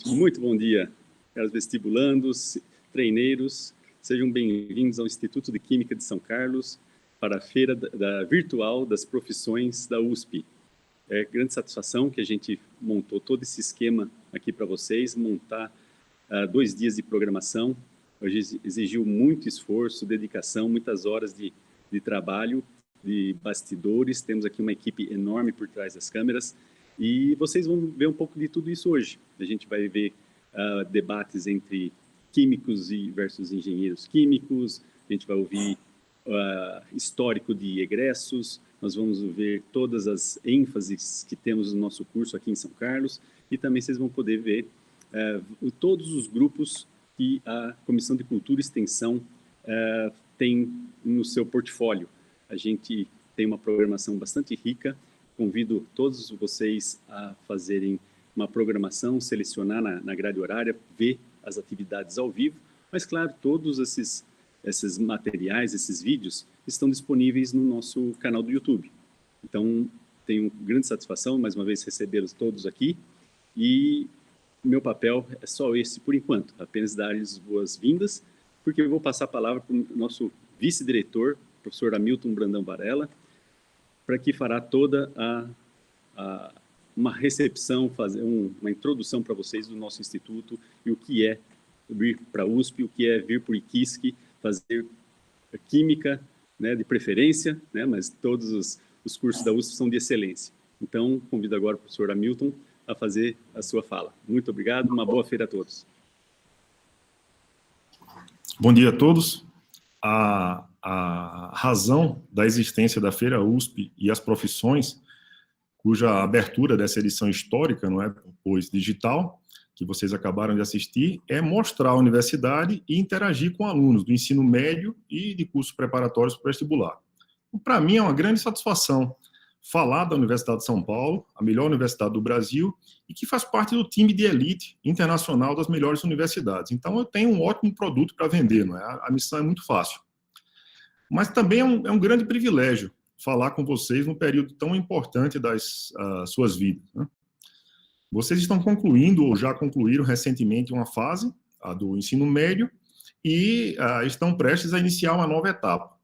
Muito bom dia, caros vestibulandos, treineiros, sejam bem-vindos ao Instituto de Química de São Carlos para a Feira Virtual das Profissões da USP. É grande satisfação que a gente montou todo esse esquema aqui para vocês, montar 2 dias de programação. Hoje exigiu muito esforço, dedicação, muitas horas de trabalho, de bastidores. Temos aqui uma equipe enorme por trás das câmeras e vocês vão ver um pouco de tudo isso hoje. A gente vai ver debates entre químicos versus engenheiros químicos, a gente vai ouvir histórico de egressos, nós vamos ver todas as ênfases que temos no nosso curso aqui em São Carlos e também vocês vão poder ver todos os grupos que a Comissão de Cultura e Extensão tem no seu portfólio. A gente tem uma programação bastante rica, convido todos vocês a fazerem uma programação, selecionar na grade horária, ver as atividades ao vivo, mas claro, todos esses materiais, esses vídeos, estão disponíveis no nosso canal do YouTube. Então, tenho grande satisfação, mais uma vez, recebê-los todos aqui, e meu papel é só esse por enquanto, apenas dar-lhes boas-vindas, porque eu vou passar a palavra para o nosso vice-diretor, professor Hamilton Brandão Varela, para que fará toda uma recepção, fazer uma introdução para vocês do nosso instituto e o que é vir para a USP, o que é vir para o IQISC, fazer química, né, de preferência, né, mas todos os cursos da USP são de excelência. Então, convido agora o professor Hamilton a fazer a sua fala. Muito obrigado, uma boa feira a todos. Bom dia a todos. A razão da existência da Feira USP e as profissões, cuja abertura dessa edição histórica, não é, pois digital, que vocês acabaram de assistir, é mostrar a universidade e interagir com alunos do ensino médio e de cursos preparatórios para o vestibular. Para mim é uma grande satisfação falar da Universidade de São Paulo, a melhor universidade do Brasil, e que faz parte do time de elite internacional das melhores universidades. Então eu tenho um ótimo produto para vender, não é? A missão é muito fácil. Mas também é um grande privilégio falar com vocês num período tão importante das suas vidas, né? Vocês estão concluindo, ou já concluíram recentemente, uma fase, a do ensino médio, e estão prestes a iniciar uma nova etapa.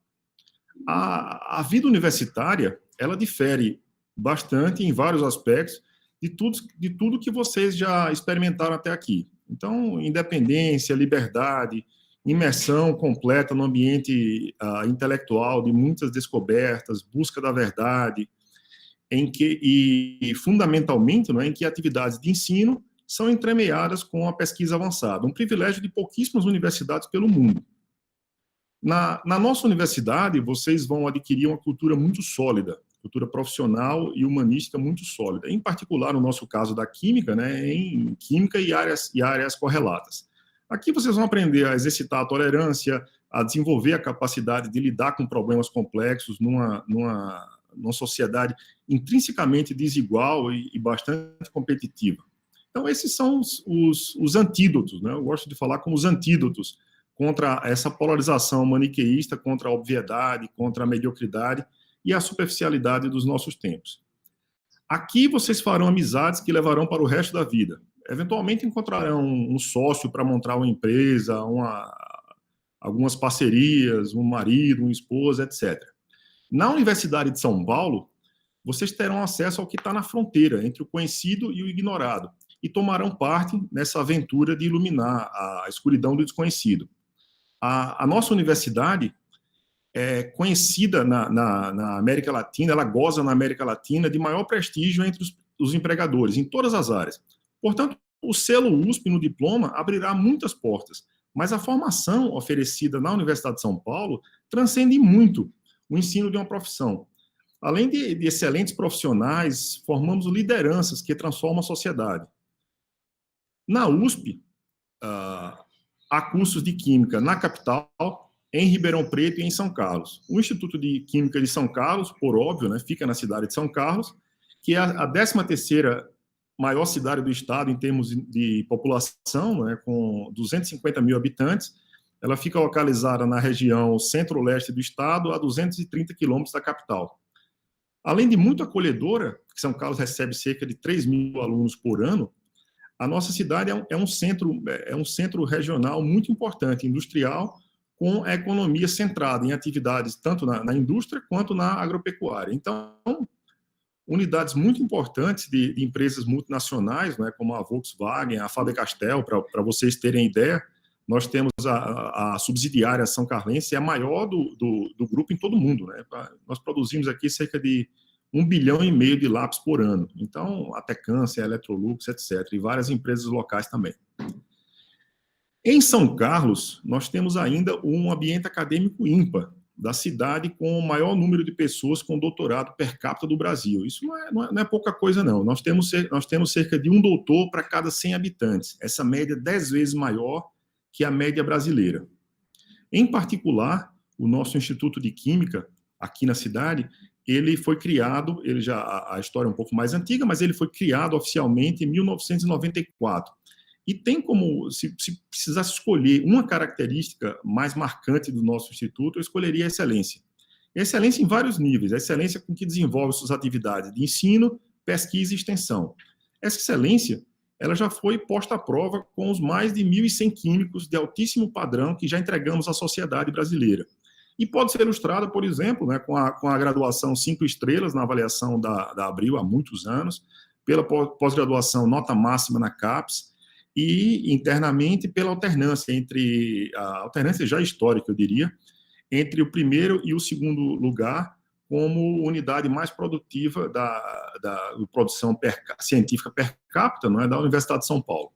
A vida universitária, ela difere bastante em vários aspectos de tudo que vocês já experimentaram até aqui. Então, independência, liberdade, imersão completa no ambiente intelectual, de muitas descobertas, busca da verdade, fundamentalmente, em que atividades de ensino são entremeadas com a pesquisa avançada, um privilégio de pouquíssimas universidades pelo mundo. Na nossa universidade, vocês vão adquirir uma cultura muito sólida, cultura profissional e humanística muito sólida, em particular, no nosso caso da química, né, em química e áreas correlatas. Aqui vocês vão aprender a exercitar a tolerância, a desenvolver a capacidade de lidar com problemas complexos numa sociedade intrinsecamente desigual e bastante competitiva. Então, esses são os antídotos, né? Eu gosto de falar como os antídotos contra essa polarização maniqueísta, contra a obviedade, contra a mediocridade e a superficialidade dos nossos tempos. Aqui vocês farão amizades que levarão para o resto da vida. Eventualmente encontrarão um sócio para montar uma empresa, algumas parcerias, um marido, uma esposa, etc. Na Universidade de São Paulo, vocês terão acesso ao que está na fronteira entre o conhecido e o ignorado e tomarão parte nessa aventura de iluminar a escuridão do desconhecido. A nossa universidade é conhecida na América Latina, ela goza na América Latina de maior prestígio entre os empregadores, em todas as áreas. Portanto, o selo USP no diploma abrirá muitas portas, mas a formação oferecida na Universidade de São Paulo transcende muito o ensino de uma profissão. Além de excelentes profissionais, formamos lideranças que transformam a sociedade. Na USP, há cursos de Química na capital, em Ribeirão Preto e em São Carlos. O Instituto de Química de São Carlos, por óbvio, né, fica na cidade de São Carlos, que é a 13ª maior cidade do estado em termos de população, né, com 250 mil habitantes. Ela fica localizada na região centro-leste do estado, a 230 quilômetros da capital. Além de muito acolhedora, que São Carlos recebe cerca de 3 mil alunos por ano, A nossa cidade é um centro regional muito importante, industrial, com a economia centrada em atividades tanto na indústria quanto na agropecuária. Então, unidades muito importantes de empresas multinacionais, né, como a Volkswagen, a Faber-Castell, para vocês terem ideia, nós temos a subsidiária São Carlense, é a maior do grupo em todo o mundo. Né? Nós produzimos aqui cerca de 1,5 bilhão de lápis por ano. Então, a Tecânsia, a Electrolux, etc., e várias empresas locais também. Em São Carlos, nós temos ainda um ambiente acadêmico ímpar, da cidade com o maior número de pessoas com doutorado per capita do Brasil. Isso não é pouca coisa, não. Nós temos cerca de um doutor para cada 100 habitantes. Essa média é 10 vezes maior que a média brasileira. Em particular, o nosso Instituto de Química, aqui na cidade, ele foi criado, a história é um pouco mais antiga, mas ele foi criado oficialmente em 1994. E tem como, se precisasse escolher uma característica mais marcante do nosso instituto, eu escolheria a excelência. Excelência em vários níveis, a excelência com que desenvolve suas atividades de ensino, pesquisa e extensão. Essa excelência, ela já foi posta à prova com os mais de 1.100 químicos de altíssimo padrão que já entregamos à sociedade brasileira. E pode ser ilustrada, por exemplo, né, com a graduação 5 estrelas na avaliação da Abril há muitos anos, pela pós-graduação nota máxima na CAPES, e internamente pela alternância a alternância já histórica, eu diria, entre o primeiro e o segundo lugar como unidade mais produtiva da produção científica per capita, não é, da Universidade de São Paulo.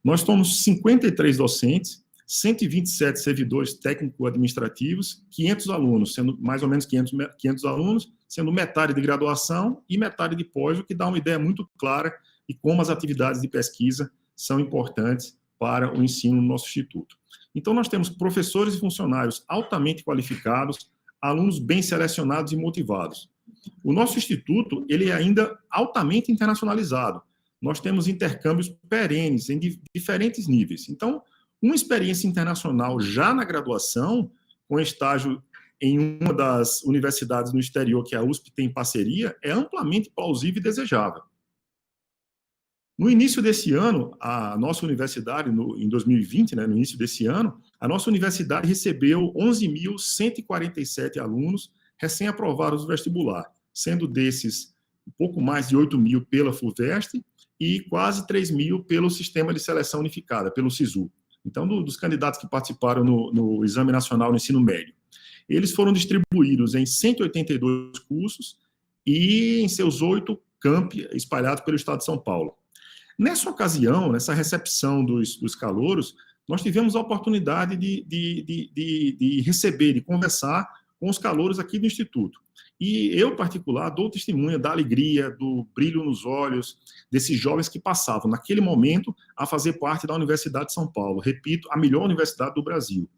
Nós somos 53 docentes, 127 servidores técnico-administrativos, 500 alunos, sendo mais ou menos 500 alunos, sendo metade de graduação e metade de pós, o que dá uma ideia muito clara de como as atividades de pesquisa são importantes para o ensino no nosso instituto. Então, nós temos professores e funcionários altamente qualificados, alunos bem selecionados e motivados. O nosso instituto, ele é ainda altamente internacionalizado. Nós temos intercâmbios perenes em diferentes níveis. Então, uma experiência internacional já na graduação, com estágio em uma das universidades no exterior que a USP tem parceria, é amplamente plausível e desejável. No início desse ano, a nossa universidade, em 2020, né, no início desse ano, a nossa universidade recebeu 11.147 alunos recém-aprovados do vestibular, sendo desses um pouco mais de 8.000 pela FUVEST e quase 3.000 pelo Sistema de Seleção Unificada, pelo SISU. Então, dos candidatos que participaram no Exame Nacional do Ensino Médio. Eles foram distribuídos em 182 cursos e em seus 8 campi espalhados pelo estado de São Paulo. Nessa ocasião, nessa recepção dos calouros, nós tivemos a oportunidade de receber, de conversar com os calouros aqui do Instituto. E eu, em particular, dou testemunha da alegria, do brilho nos olhos desses jovens que passavam, naquele momento, a fazer parte da Universidade de São Paulo. Repito, a melhor universidade do Brasil.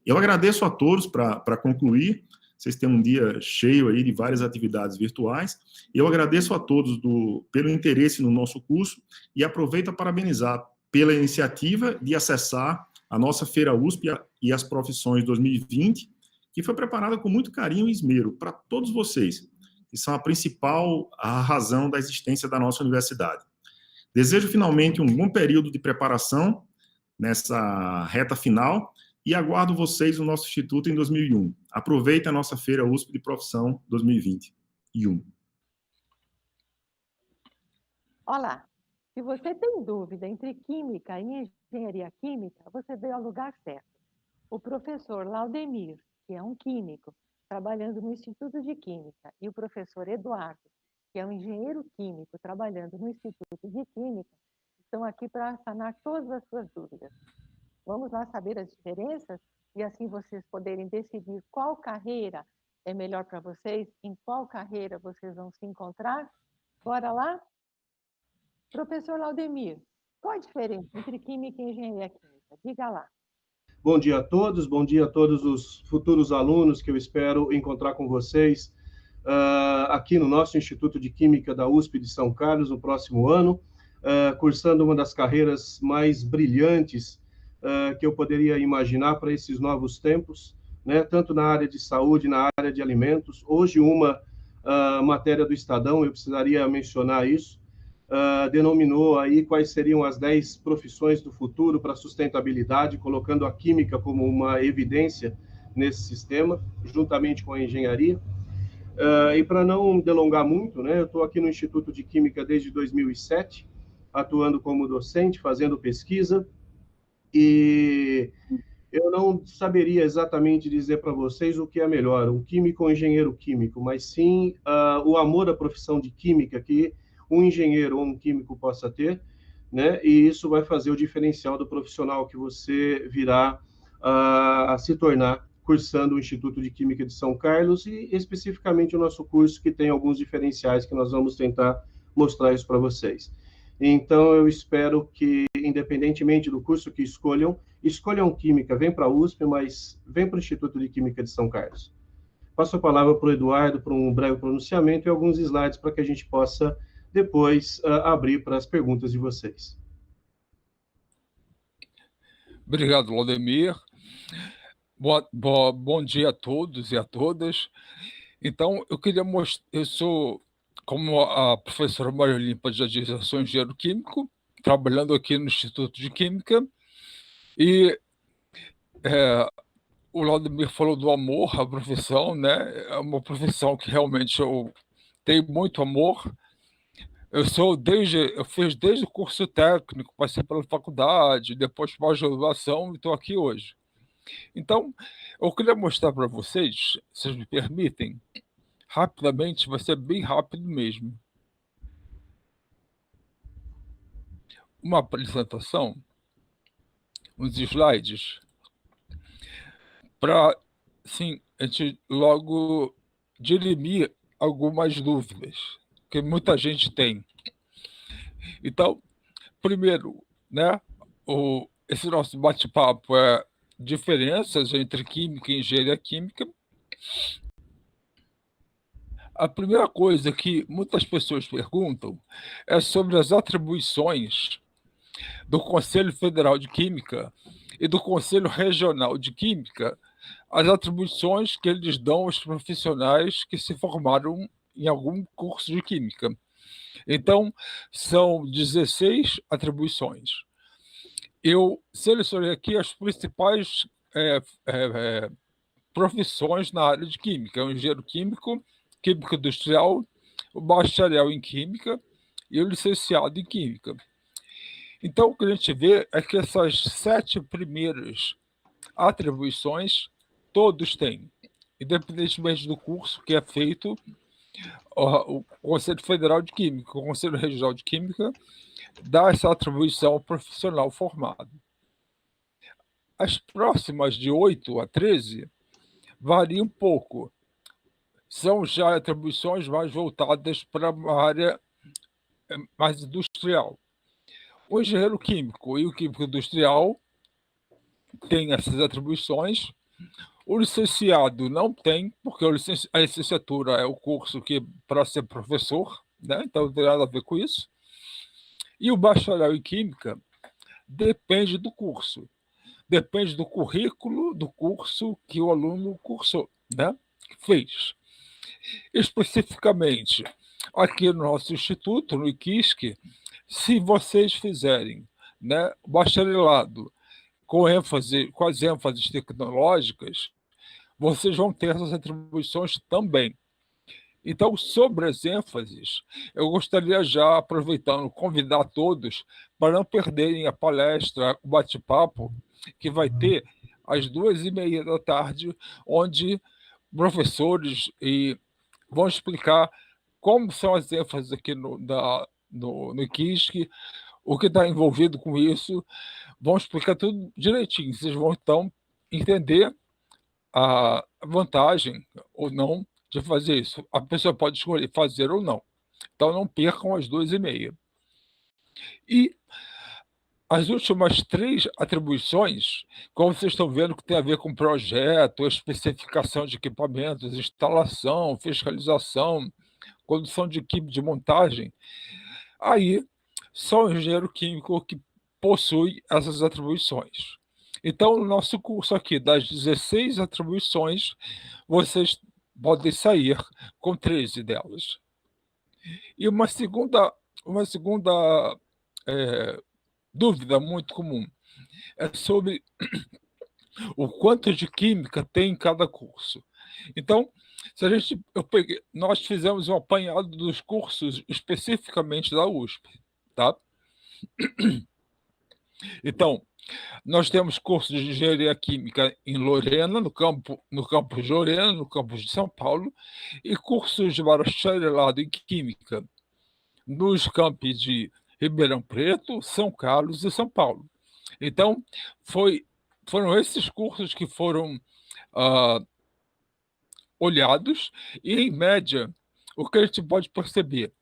Eu agradeço a todos, para concluir, vocês têm um dia cheio aí de várias atividades virtuais. Eu agradeço a todos pelo interesse no nosso curso e aproveito a parabenizar pela iniciativa de acessar a nossa Feira USP e as Profissões 2020, que foi preparada com muito carinho e esmero para todos vocês, que são a razão da existência da nossa universidade. Desejo finalmente um bom período de preparação nessa reta final e aguardo vocês no nosso Instituto em 2001. Aproveitem a nossa Feira USP de Profissão 2021. Olá, se você tem dúvida entre Química e Engenharia Química, você veio ao lugar certo. O professor Laudemir, que é um químico, trabalhando no Instituto de Química, e o professor Eduardo, que é um engenheiro químico, trabalhando no Instituto de Química, estão aqui para sanar todas as suas dúvidas. Vamos lá saber as diferenças e assim vocês poderem decidir qual carreira é melhor para vocês, em qual carreira vocês vão se encontrar. Bora lá? Professor Laudemir, qual a diferença entre Química e Engenharia Química? Diga lá. Bom dia a todos os futuros alunos que eu espero encontrar com vocês aqui no nosso Instituto de Química da USP de São Carlos no próximo ano, cursando uma das carreiras mais brilhantes que eu poderia imaginar para esses novos tempos, né? Tanto na área de saúde, na área de alimentos. Hoje, uma matéria do Estadão, eu precisaria mencionar isso, denominou aí quais seriam as 10 profissões do futuro para a sustentabilidade, colocando a química como uma evidência nesse sistema, juntamente com a engenharia. E para não delongar muito, né, eu estou aqui no Instituto de Química desde 2007, atuando como docente, fazendo pesquisa, e eu não saberia exatamente dizer para vocês o que é melhor, um químico ou um engenheiro químico, mas sim o amor à profissão de química que um engenheiro ou um químico possa ter, né? E isso vai fazer o diferencial do profissional que você virá a se tornar cursando o Instituto de Química de São Carlos e especificamente o nosso curso que tem alguns diferenciais que nós vamos tentar mostrar isso para vocês. Então, eu espero que, independentemente do curso que escolham Química, vem para a USP, mas vem para o Instituto de Química de São Carlos. Passo a palavra para o Eduardo para um breve pronunciamento e alguns slides para que a gente possa depois abrir para as perguntas de vocês. Obrigado, Laudemir. Bom dia a todos e a todas. Então, eu queria mostrar, como a professora Maria Olímpia já disse, eu sou engenheiro químico, trabalhando aqui no Instituto de Química, e o Laudemir falou do amor à profissão, né? É uma profissão que realmente eu tenho muito amor. Eu fiz desde o curso técnico, passei pela faculdade, depois pós-graduação e estou aqui hoje. Então, eu queria mostrar para vocês, se vocês me permitem, rapidamente, vai ser bem rápido mesmo. Uma apresentação, uns slides, para, sim, a gente logo dirimir algumas dúvidas que muita gente tem. Então, primeiro, né, esse nosso bate-papo é diferenças entre química e engenharia química. A primeira coisa que muitas pessoas perguntam é sobre as atribuições do Conselho Federal de Química e do Conselho Regional de Química, as atribuições que eles dão aos profissionais que se formaram em algum curso de Química. Então, são 16 atribuições. Eu selecionei aqui as principais profissões na área de Química: o engenheiro químico, químico industrial, o bacharel em Química e o licenciado em Química. Então, o que a gente vê é que essas 7 primeiras atribuições todos têm, independentemente do curso que é feito. O Conselho Federal de Química, o Conselho Regional de Química, dá essa atribuição ao profissional formado. As próximas, de 8 a 13, variam um pouco. São já atribuições mais voltadas para uma área mais industrial. O engenheiro químico e o químico industrial têm essas atribuições. O licenciado não tem, porque a licenciatura é o curso que para ser professor, né? Então não tem nada a ver com isso. E o bacharel em Química depende do curso, depende do currículo do curso que o aluno cursou, né? Fez. Especificamente, aqui no nosso instituto, no IQISC, se vocês fizerem, né, bacharelado com as ênfases tecnológicas, vocês vão ter essas atribuições também. Então, sobre as ênfases, eu gostaria já, aproveitando, convidar todos para não perderem a palestra, o bate-papo, que vai ter às 2h30 da tarde, onde professores vão explicar como são as ênfases aqui no IQISC, o que está envolvido com isso, vão explicar tudo direitinho. Vocês vão, então, entender a vantagem ou não de fazer isso. A pessoa pode escolher fazer ou não. Então, não percam as 2h30. E as últimas 3 atribuições, como vocês estão vendo, que tem a ver com projeto, especificação de equipamentos, instalação, fiscalização, condução de equipe de montagem, aí só o engenheiro químico que possui essas atribuições. Então, no nosso curso aqui, das 16 atribuições, vocês podem sair com 13 delas. E uma segunda Uma segunda dúvida muito comum é sobre o quanto de química tem em cada curso. Então, nós fizemos um apanhado dos cursos especificamente da USP, tá? Então, nós temos cursos de engenharia química em Lorena, no campus de Lorena, no campus de São Paulo, e cursos de bacharelado em química nos campos de Ribeirão Preto, São Carlos e São Paulo. Então, foram esses cursos que foram olhados, e, em média, o que a gente pode perceber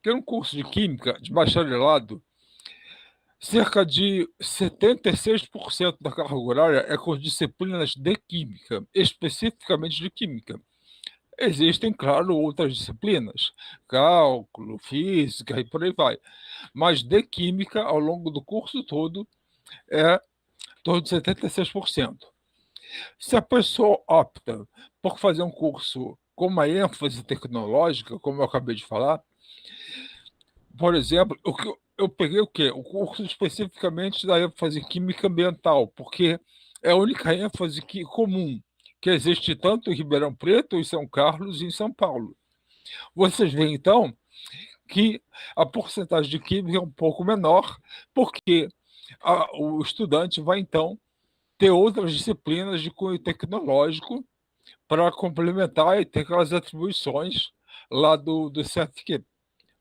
que um curso de química, de bacharelado, cerca de 76% da carga horária é com disciplinas de química, especificamente de química. Existem, claro, outras disciplinas, cálculo, física e por aí vai. Mas de química, ao longo do curso todo, é em torno de 76%. Se a pessoa opta por fazer um curso com uma ênfase tecnológica, como eu acabei de falar, por exemplo, eu peguei o quê? O curso especificamente da ênfase em química ambiental, porque é a única ênfase comum que existe tanto em Ribeirão Preto, em São Carlos e em São Paulo. Vocês veem, então, que a porcentagem de química é um pouco menor, porque o estudante vai, então, ter outras disciplinas de cunho tecnológico para complementar e ter aquelas atribuições lá do CFQ,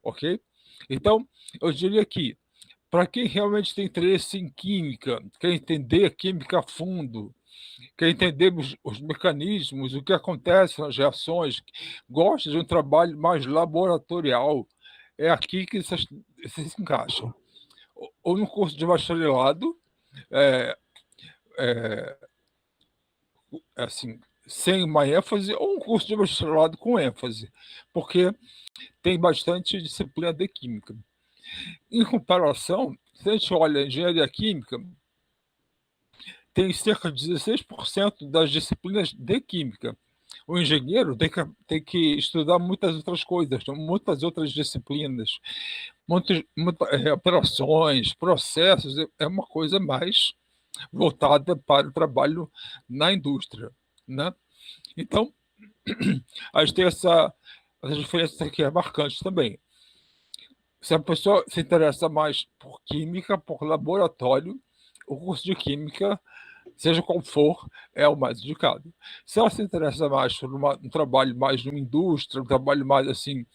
ok? Então, eu diria que, para quem realmente tem interesse em química, quer entender química a fundo, quer entender os mecanismos, o que acontece nas reações, gosta de um trabalho mais laboratorial, é aqui que vocês se encaixam. Ou no curso de bacharelado, assim, sem uma ênfase, ou um curso de bacharelado com ênfase, porque tem bastante disciplina de química. Em comparação, se a gente olha a engenharia química, tem cerca de 16% das disciplinas de química. O engenheiro tem que estudar muitas outras coisas, muitas outras disciplinas, muitas operações, processos, é uma coisa mais voltada para o trabalho na indústria, né? Então, a gente tem essa diferença que é marcante também. Se a pessoa se interessa mais por química, por laboratório, o curso de química, seja qual for, é o mais indicado. Se ela se interessa mais por um trabalho mais numa indústria, um trabalho mais assim,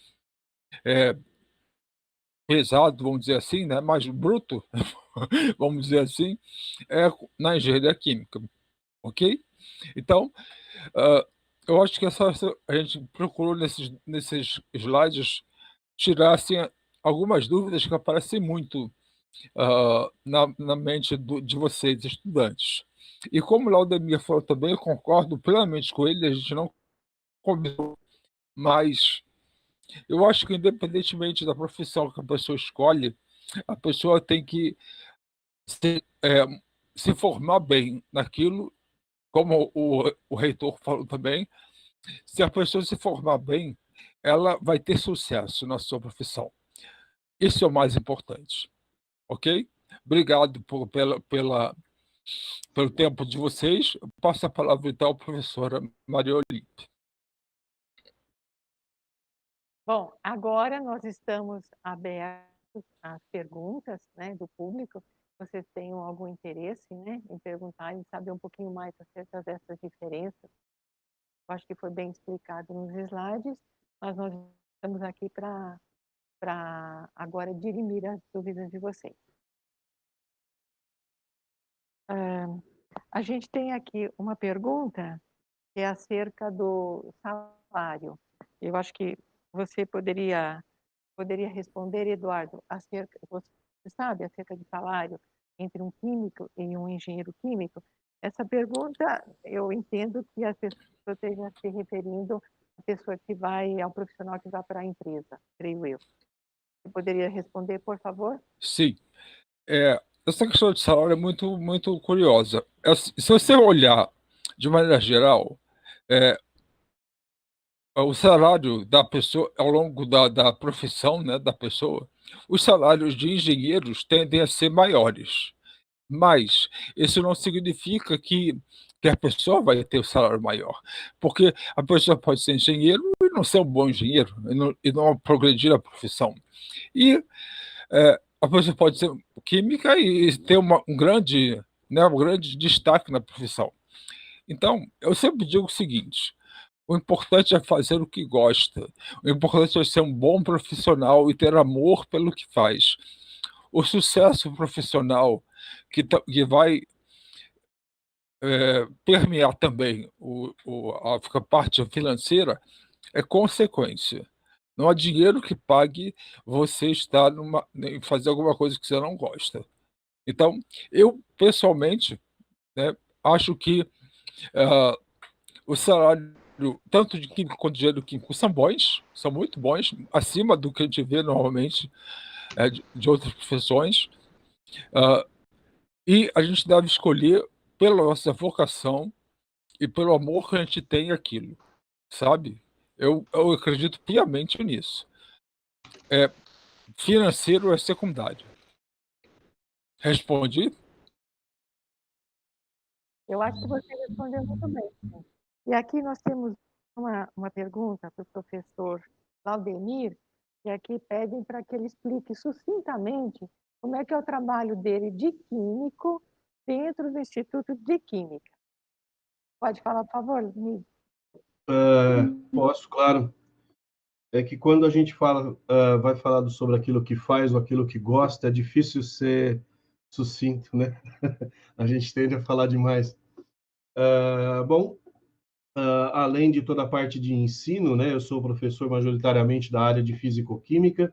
pesado, vamos dizer assim, né? Mais bruto, vamos dizer assim, é na engenharia química, ok? Então, eu acho que a gente procurou nesses slides tirar assim, algumas dúvidas que aparecem muito na mente de vocês, estudantes. E como o Laudemir falou também, eu concordo plenamente com ele, a gente não combinou, mas eu acho que, independentemente da profissão que a pessoa escolhe, a pessoa tem que se formar bem naquilo, como o reitor falou também. Se a pessoa se formar bem, ela vai ter sucesso na sua profissão. Isso é o mais importante, ok? Obrigado pelo tempo de vocês. Eu passo a palavra, então, à professora Maria Olímpia. Bom, agora nós estamos abertos às perguntas, né, do público. Vocês tenham algum interesse, né, em perguntar e saber um pouquinho mais acerca dessas diferenças. Eu acho que foi bem explicado nos slides, mas nós estamos aqui para agora dirimir as dúvidas de vocês. A gente tem aqui uma pergunta que é acerca do salário. Eu acho que você poderia responder, Eduardo, você sabe, acerca de salário entre um químico e um engenheiro químico? Essa pergunta, eu entendo que a pessoa esteja se referindo à pessoa que vai, ao profissional que vai para a empresa, creio eu. Você poderia responder, por favor? Sim. Essa questão de salário é muito, muito curiosa. Se você olhar de maneira geral, o salário da pessoa, ao longo da profissão, né, da pessoa, os salários de engenheiros tendem a ser maiores. Mas isso não significa que a pessoa vai ter o salário maior, porque a pessoa pode ser engenheiro e não ser um bom engenheiro, e não progredir a profissão. E a pessoa pode ser química e ter um grande destaque na profissão. Então, eu sempre digo o seguinte: o importante é fazer o que gosta, o importante é ser um bom profissional e ter amor pelo que faz. O sucesso profissional que vai permear também a parte financeira é consequência. Não há dinheiro que pague você estar em fazer alguma coisa que você não gosta. Então, eu, pessoalmente, né, acho que ah, o salário, tanto de químico quanto de engenheiro químico, são bons, são muito bons, acima do que a gente vê normalmente de outras profissões. ah, E a gente deve escolher pela nossa vocação e pelo amor que a gente tem àquilo, sabe? Eu acredito piamente nisso. Financeiro é secundário. Respondi? Eu acho que você respondeu muito bem. E aqui nós temos uma pergunta para o professor Laudemir, que aqui pedem para que ele explique sucintamente como é que é o trabalho dele de químico dentro do Instituto de Química. Pode falar, por favor, Laudemir? Posso, claro. É que quando a gente vai falar sobre aquilo que faz ou aquilo que gosta, é difícil ser sucinto, né? A gente tende a falar demais. Bom, além de toda a parte de ensino, né? Eu sou professor majoritariamente da área de físico-química,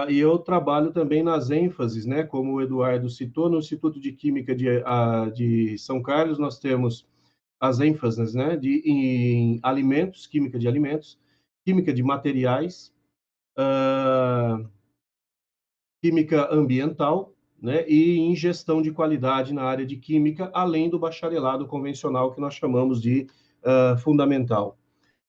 e eu trabalho também nas ênfases, né? Como o Eduardo citou, no Instituto de Química de São Carlos, nós temos as ênfases, né? Em alimentos, química de alimentos, química de materiais, química ambiental, né, e em gestão de qualidade na área de química, além do bacharelado convencional que nós chamamos de fundamental.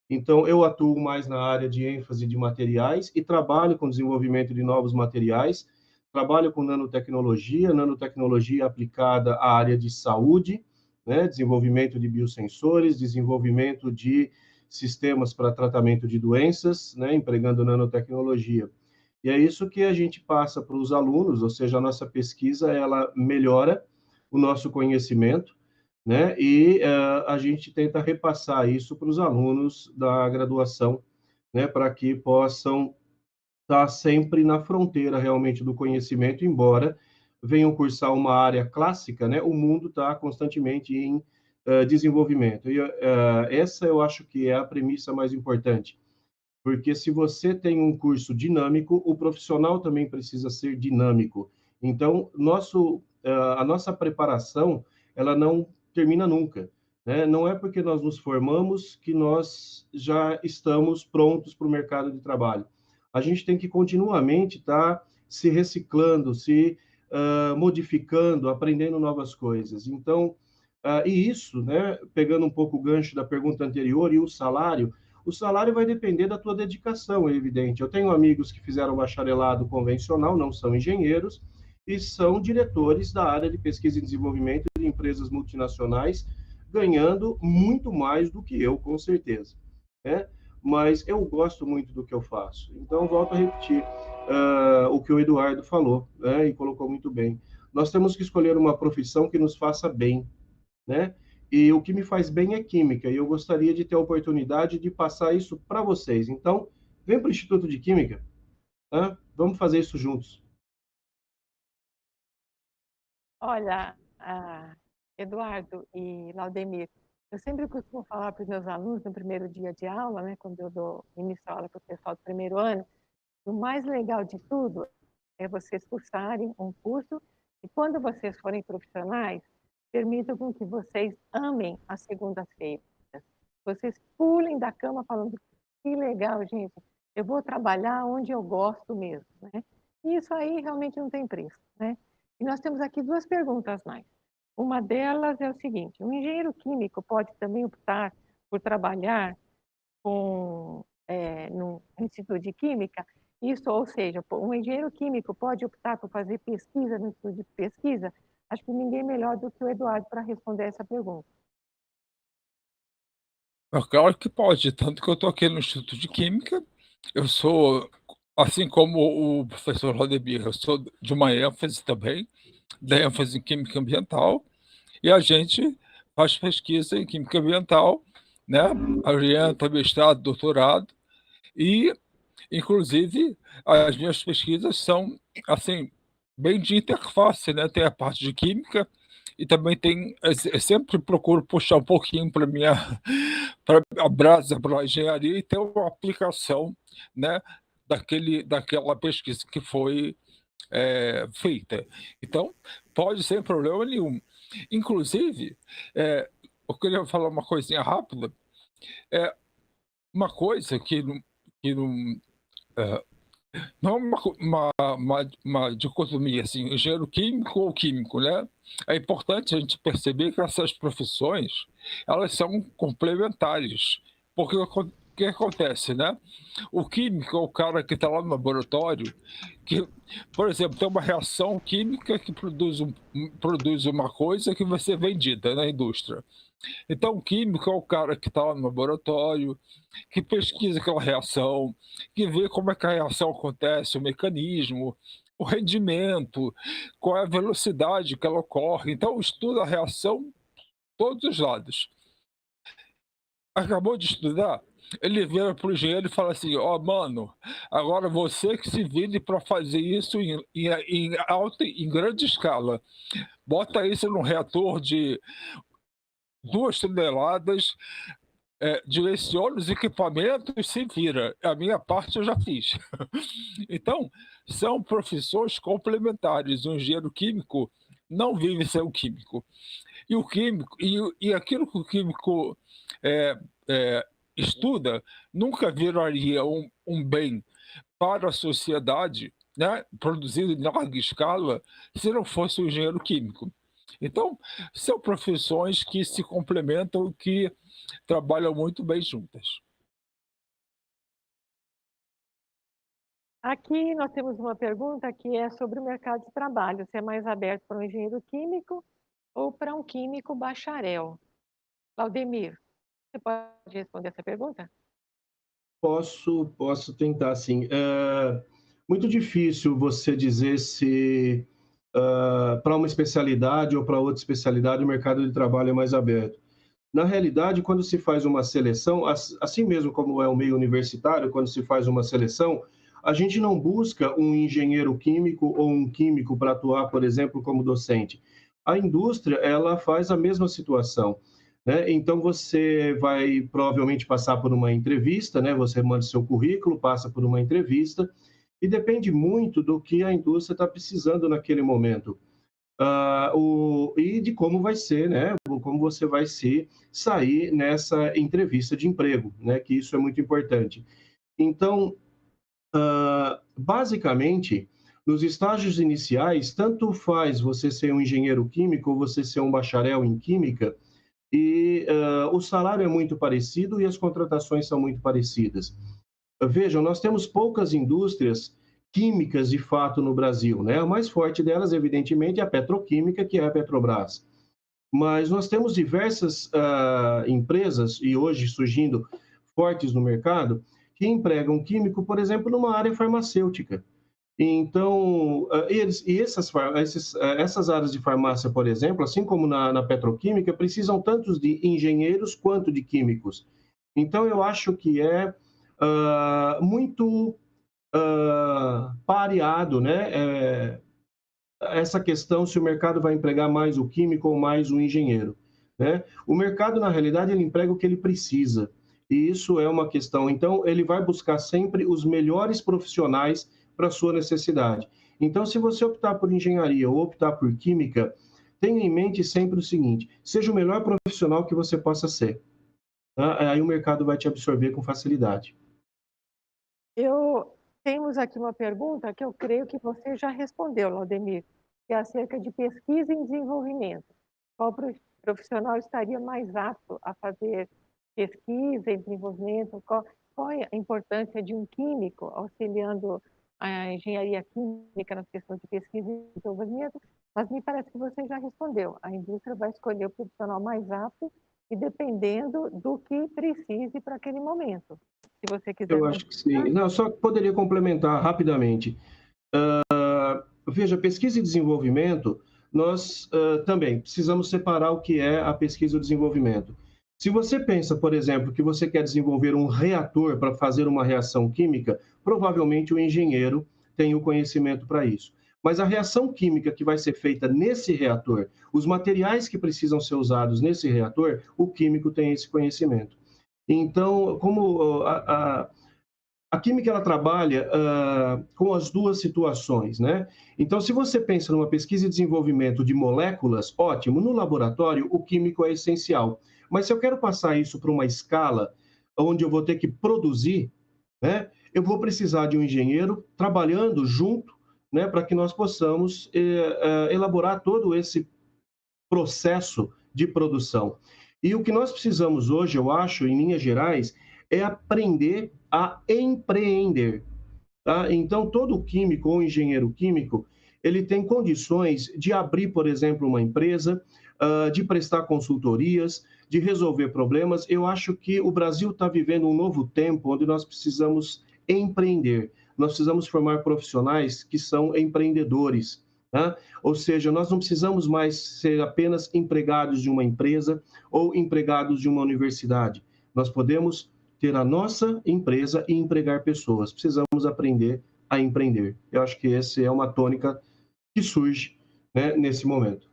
Então, eu atuo mais na área de ênfase de materiais e trabalho com desenvolvimento de novos materiais, trabalho com nanotecnologia aplicada à área de saúde, né, desenvolvimento de biosensores, desenvolvimento de sistemas para tratamento de doenças, né, empregando nanotecnologia. E é isso que a gente passa para os alunos, ou seja, a nossa pesquisa, ela melhora o nosso conhecimento, né? E a gente tenta repassar isso para os alunos da graduação, né? Para que possam estar sempre na fronteira realmente do conhecimento, embora venham cursar uma área clássica, né? O mundo está constantemente em desenvolvimento. E essa eu acho que é a premissa mais importante. Porque se você tem um curso dinâmico, o profissional também precisa ser dinâmico. Então, a nossa preparação, ela não termina nunca, né? Não é porque nós nos formamos que nós já estamos prontos para o mercado de trabalho. A gente tem que continuamente estar se reciclando, se modificando, aprendendo novas coisas. Então, e isso, né, pegando um pouco o gancho da pergunta anterior e o salário vai depender da tua dedicação, é evidente. Eu tenho amigos que fizeram bacharelado convencional, não são engenheiros, e são diretores da área de pesquisa e desenvolvimento de empresas multinacionais, ganhando muito mais do que eu, com certeza, né? Mas eu gosto muito do que eu faço. Então, volto a repetir o que o Eduardo falou, né, e colocou muito bem. Nós temos que escolher uma profissão que nos faça bem, né? E o que me faz bem é química, e eu gostaria de ter a oportunidade de passar isso para vocês. Então, vem para o Instituto de Química, né? Vamos fazer isso juntos. Olha, Eduardo e Laudemir, eu sempre costumo falar para os meus alunos no primeiro dia de aula, né, quando eu dou início à aula para o pessoal do primeiro ano, o mais legal de tudo é vocês cursarem um curso e quando vocês forem profissionais, permitam com que vocês amem as segundas-feiras. Vocês pulem da cama falando que legal, gente, eu vou trabalhar onde eu gosto mesmo, né? E isso aí realmente não tem preço, né? E nós temos aqui duas perguntas mais. Uma delas é o seguinte: o engenheiro químico pode também optar por trabalhar no Instituto de Química, isso, ou seja, um engenheiro químico pode optar por fazer pesquisa no Instituto de Pesquisa? Acho que ninguém melhor do que o Eduardo para responder essa pergunta. É claro que pode, tanto que eu estou aqui no Instituto de Química, eu sou, assim como o professor Rodemir, eu sou de uma ênfase também, da ênfase em Química Ambiental, e a gente faz pesquisa em Química Ambiental, né, orienta mestrado, doutorado, e, inclusive, as minhas pesquisas são, assim, bem de interface, né, tem a parte de Química, e também tem, eu sempre procuro puxar um pouquinho para minha para a brasa, para a engenharia e ter uma aplicação, né, daquela pesquisa que foi feita. Então, pode sem problema nenhum. Inclusive, eu queria falar uma coisinha rápida. Uma coisa que não, é, não é uma dicotomia, assim, engenheiro químico ou químico, né? É importante a gente perceber que essas profissões, elas são complementares, porque o que acontece, né? O químico é o cara que está lá no laboratório, que, por exemplo, tem uma reação química que produz uma coisa que vai ser vendida na indústria. Então, o químico é o cara que está lá no laboratório, que pesquisa aquela reação, que vê como é que a reação acontece, o mecanismo, o rendimento, qual é a velocidade que ela ocorre. Então, estuda a reação todos os lados. Acabou de estudar, ele vira para o engenheiro e fala assim: ó, mano, agora você que se vire para fazer isso em grande escala. Bota isso num reator de 2 toneladas, direciona os equipamentos e se vira. A minha parte eu já fiz. Então, são profissões complementares. O engenheiro químico não vive sem o químico. E o químico, e aquilo que o químico é, estuda nunca viraria um bem para a sociedade, né, produzido em larga escala, se não fosse o engenheiro químico. Então, são profissões que se complementam, que trabalham muito bem juntas. Aqui nós temos uma pergunta que é sobre o mercado de trabalho, se é mais aberto para um engenheiro químico ou para um químico bacharel. Claudemir, você pode responder essa pergunta? Posso tentar, sim. É muito difícil você dizer se para uma especialidade ou para outra especialidade o mercado de trabalho é mais aberto. Na realidade, quando se faz uma seleção, assim mesmo como é o meio universitário, quando se faz uma seleção, a gente não busca um engenheiro químico ou um químico para atuar, por exemplo, como docente. A indústria, ela faz a mesma situação, né? Então, você vai provavelmente passar por uma entrevista, né? Você manda seu currículo, passa por uma entrevista, e depende muito do que a indústria está precisando naquele momento. E de como vai ser, né? Como você vai se sair nessa entrevista de emprego, né? Que isso é muito importante. Então, basicamente, nos estágios iniciais, tanto faz você ser um engenheiro químico ou você ser um bacharel em química, e o salário é muito parecido e as contratações são muito parecidas. Vejam, nós temos poucas indústrias químicas de fato no Brasil, né? A mais forte delas, evidentemente, é a petroquímica, que é a Petrobras. Mas nós temos diversas empresas, e hoje surgindo fortes no mercado, que empregam químico, por exemplo, numa área farmacêutica. Então, essas áreas de farmácia, por exemplo, assim como na petroquímica, precisam tanto de engenheiros quanto de químicos. Então, eu acho que é muito pareado, né? Essa questão se o mercado vai empregar mais o químico ou mais o engenheiro, né? O mercado, na realidade, ele emprega o que ele precisa. E isso é uma questão. Então, ele vai buscar sempre os melhores profissionais para a sua necessidade. Então, se você optar por engenharia ou optar por química, tenha em mente sempre o seguinte: seja o melhor profissional que você possa ser. Tá? Aí o mercado vai te absorver com facilidade. Temos aqui uma pergunta que eu creio que você já respondeu, Laudemir, que é acerca de pesquisa e desenvolvimento. Qual profissional estaria mais apto a fazer pesquisa e desenvolvimento, qual é a importância de um químico auxiliando a engenharia química nas questões de pesquisa e desenvolvimento, mas me parece que você já respondeu. A indústria vai escolher o profissional mais apto e dependendo do que precise para aquele momento. Se você quiser... Eu acho que sim. Não, só poderia complementar rapidamente. Veja, pesquisa e desenvolvimento, nós também precisamos separar o que é a pesquisa e o desenvolvimento. Se você pensa, por exemplo, que você quer desenvolver um reator para fazer uma reação química, provavelmente o engenheiro tem o conhecimento para isso. Mas a reação química que vai ser feita nesse reator, os materiais que precisam ser usados nesse reator, o químico tem esse conhecimento. Então, como a química ela trabalha com as duas situações, né? Então, se você pensa numa pesquisa e desenvolvimento de moléculas, ótimo, no laboratório o químico é essencial. Mas se eu quero passar isso para uma escala onde eu vou ter que produzir, né? Eu vou precisar de um engenheiro trabalhando junto, né? Para que nós possamos elaborar todo esse processo de produção. E o que nós precisamos hoje, eu acho, em linhas gerais, é aprender a empreender. Tá? Então, todo químico ou engenheiro químico, ele tem condições de abrir, por exemplo, uma empresa, de prestar consultorias, de resolver problemas. Eu acho que o Brasil está vivendo um novo tempo onde nós precisamos empreender. Nós precisamos formar profissionais que são empreendedores. Tá? Ou seja, nós não precisamos mais ser apenas empregados de uma empresa ou empregados de uma universidade. Nós podemos ter a nossa empresa e empregar pessoas. Precisamos aprender a empreender. Eu acho que essa é uma tônica que surge, né, nesse momento.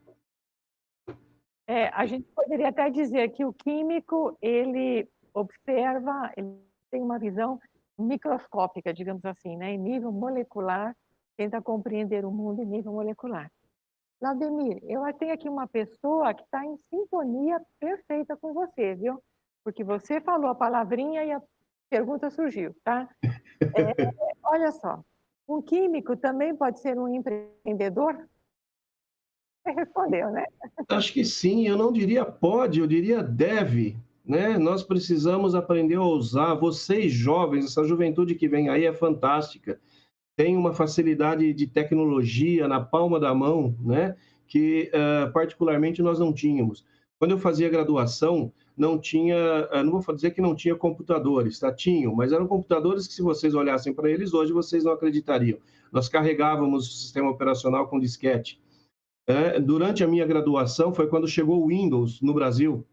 A gente poderia até dizer que o químico, ele observa, ele tem uma visão microscópica, digamos assim, né, em nível molecular, tenta compreender o mundo em nível molecular. Laudemir, eu tenho aqui uma pessoa que está em sintonia perfeita com você, viu? Porque você falou a palavrinha e a pergunta surgiu, tá? Olha só, um químico também pode ser um empreendedor? Você respondeu, né? Acho que sim, eu não diria pode, eu diria deve, né? Nós precisamos aprender a ousar. Vocês jovens, essa juventude que vem aí é fantástica. Tem uma facilidade de tecnologia na palma da mão, né? Que particularmente nós não tínhamos. Quando eu fazia graduação, não tinha, não vou dizer que não tinha computadores, tá? Tinham, mas eram computadores que se vocês olhassem para eles hoje, vocês não acreditariam. Nós carregávamos o sistema operacional com disquete. Durante a minha graduação foi quando chegou o Windows no Brasil,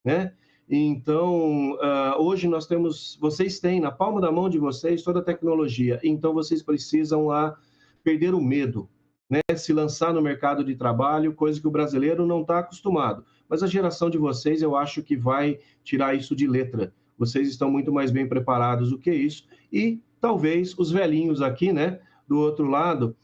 né? Então, hoje nós temos, vocês têm na palma da mão de vocês toda a tecnologia, então vocês precisam lá perder o medo, né? Se lançar no mercado de trabalho, coisa que o brasileiro não está acostumado. Mas a geração de vocês, eu acho que vai tirar isso de letra. Vocês estão muito mais bem preparados do que isso. E talvez os velhinhos aqui, né, do outro lado,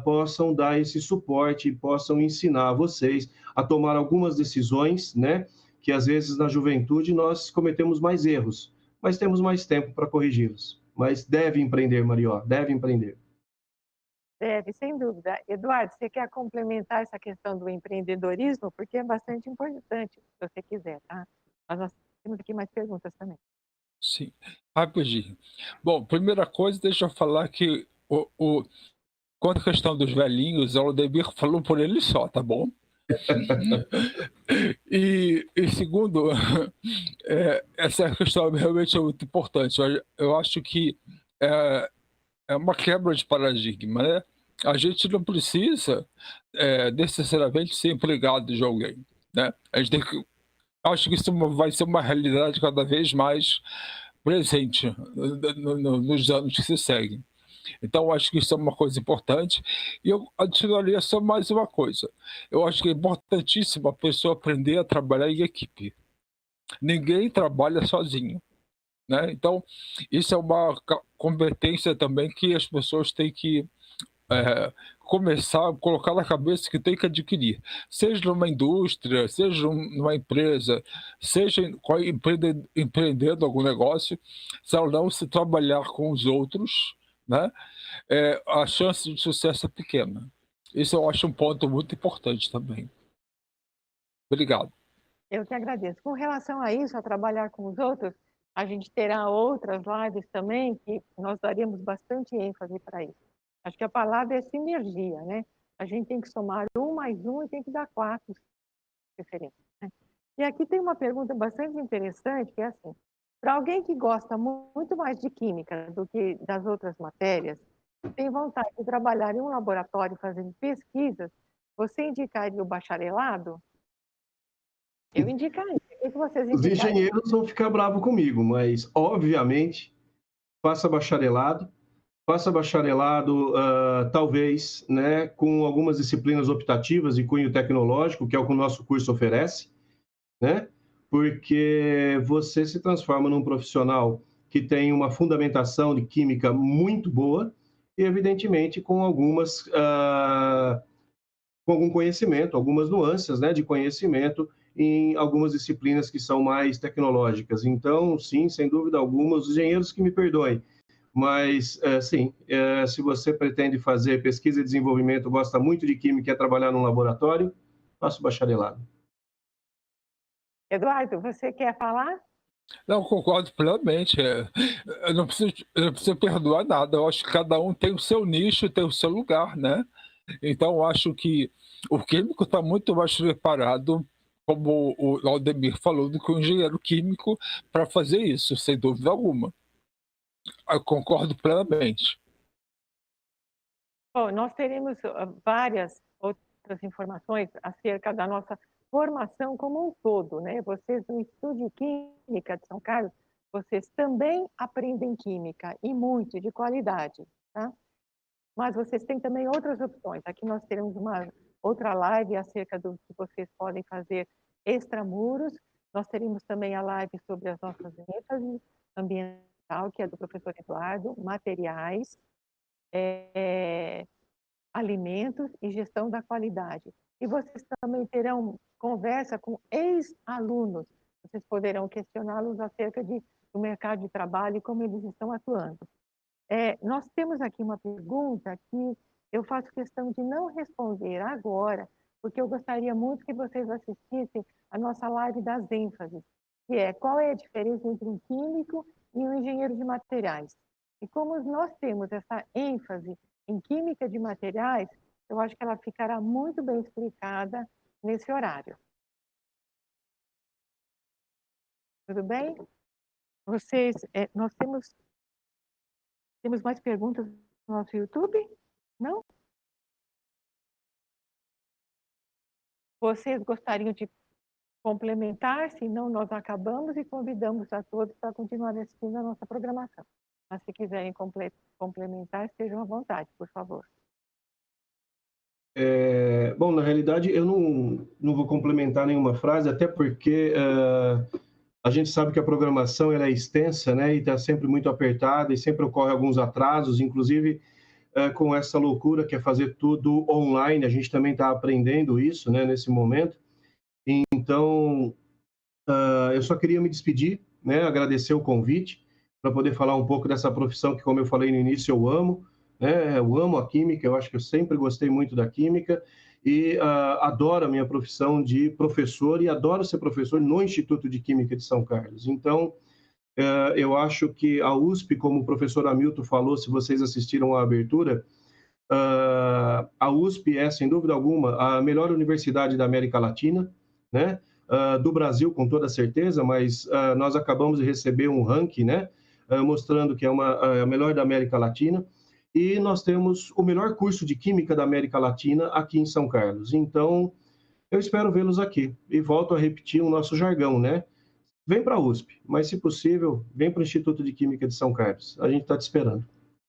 possam dar esse suporte, possam ensinar vocês a tomar algumas decisões, né? Que às vezes na juventude nós cometemos mais erros, mas temos mais tempo para corrigi-los. Mas deve empreender, Marió, deve empreender. Deve, sem dúvida. Eduardo, você quer complementar essa questão do empreendedorismo? Porque é bastante importante, se você quiser, tá? Mas nós temos aqui mais perguntas também. Sim, rapidinho. Bom, primeira coisa, deixa eu falar que quanto à questão dos velhinhos, o Laudemir falou por ele só, tá bom? E segundo, essa questão realmente é muito importante. Eu acho que é uma quebra de paradigma, né? A gente não precisa necessariamente ser empregado de alguém, né? A gente tem que, acho que isso vai ser uma realidade cada vez mais presente nos anos que se seguem. Então, eu acho que isso é uma coisa importante. E eu adicionaria só mais uma coisa. Eu acho que é importantíssimo a pessoa aprender a trabalhar em equipe. Ninguém trabalha sozinho, né? Então, isso é uma competência também que as pessoas têm que começar a colocar na cabeça que tem que adquirir. Seja numa indústria, seja numa empresa, seja empreendendo algum negócio, se ela não se trabalhar com os outros, né, a chance de sucesso é pequena. Isso eu acho um ponto muito importante também. Obrigado. Eu que agradeço. Com relação a isso, a trabalhar com os outros, a gente terá outras lives também que nós daríamos bastante ênfase para isso. Acho que a palavra é sinergia, né? A gente tem que somar 1 mais 1 e tem que dar 4 referências, né? E aqui tem uma pergunta bastante interessante, que é assim, para alguém que gosta muito mais de química do que das outras matérias, tem vontade de trabalhar em um laboratório fazendo pesquisas, você indicaria o bacharelado? Eu indicaria. O que vocês Os indicariam? engenheiros vão ficar bravos comigo, mas, obviamente, faça bacharelado, talvez, né, com algumas disciplinas optativas de cunho tecnológico, que é o que o nosso curso oferece, né? Porque você se transforma num profissional que tem uma fundamentação de química muito boa e, evidentemente, com algum conhecimento, algumas nuances, né, de conhecimento em algumas disciplinas que são mais tecnológicas. Então, sim, sem dúvida alguma, os engenheiros que me perdoem, mas, sim, se você pretende fazer pesquisa e desenvolvimento, gosta muito de química e quer trabalhar num laboratório, faça o bacharelado. Eduardo, você quer falar? Não, concordo plenamente. Eu não preciso perdoar nada. Eu acho que cada um tem o seu nicho, tem o seu lugar, né? Então, eu acho que o químico está muito mais preparado, como o Laudemir falou, do que o engenheiro químico para fazer isso, sem dúvida alguma. Eu concordo plenamente. Bom, nós teremos várias outras informações acerca da nossa formação como um todo, né? Vocês no Instituto de Química de São Carlos, vocês também aprendem química, e muito, de qualidade, tá? Mas vocês têm também outras opções. Aqui nós teremos uma outra live acerca do que vocês podem fazer extramuros. Nós teremos também a live sobre as nossas ênfases ambiental, que é do professor Eduardo, materiais, alimentos e gestão da qualidade. E vocês também terão conversa com ex-alunos. Vocês poderão questioná-los acerca do mercado de trabalho e como eles estão atuando. Nós temos aqui uma pergunta que eu faço questão de não responder agora, porque eu gostaria muito que vocês assistissem a nossa live das ênfases, que é qual é a diferença entre um químico e um engenheiro de materiais. E como nós temos essa ênfase em química de materiais, eu acho que ela ficará muito bem explicada nesse horário. Tudo bem? Nós temos mais perguntas no nosso YouTube? Não? Vocês gostariam de complementar? Se não, nós acabamos e convidamos a todos para continuar assistindo a nossa programação. Mas se quiserem complementar, estejam à vontade, por favor. Bom, na realidade, eu não vou complementar nenhuma frase, até porque a gente sabe que a programação ela é extensa, né, e está sempre muito apertada, e sempre ocorre alguns atrasos, inclusive com essa loucura que é fazer tudo online, a gente também está aprendendo isso, né, nesse momento. Então, eu só queria me despedir, né, agradecer o convite, para poder falar um pouco dessa profissão que, como eu falei no início, eu amo, né, eu amo a química, eu acho que eu sempre gostei muito da química, e adoro a minha profissão de professor, e adoro ser professor no Instituto de Química de São Carlos. Então, eu acho que a USP, como o professor Hamilton falou, se vocês assistiram à abertura, a USP é, sem dúvida alguma, a melhor universidade da América Latina, né? Do Brasil, com toda certeza, mas nós acabamos de receber um ranking, né? Mostrando que é a melhor da América Latina, e nós temos o melhor curso de Química da América Latina aqui em São Carlos. Então, eu espero vê-los aqui. E volto a repetir o nosso jargão, né? Vem para a USP, mas, se possível, vem para o Instituto de Química de São Carlos. A gente está te esperando.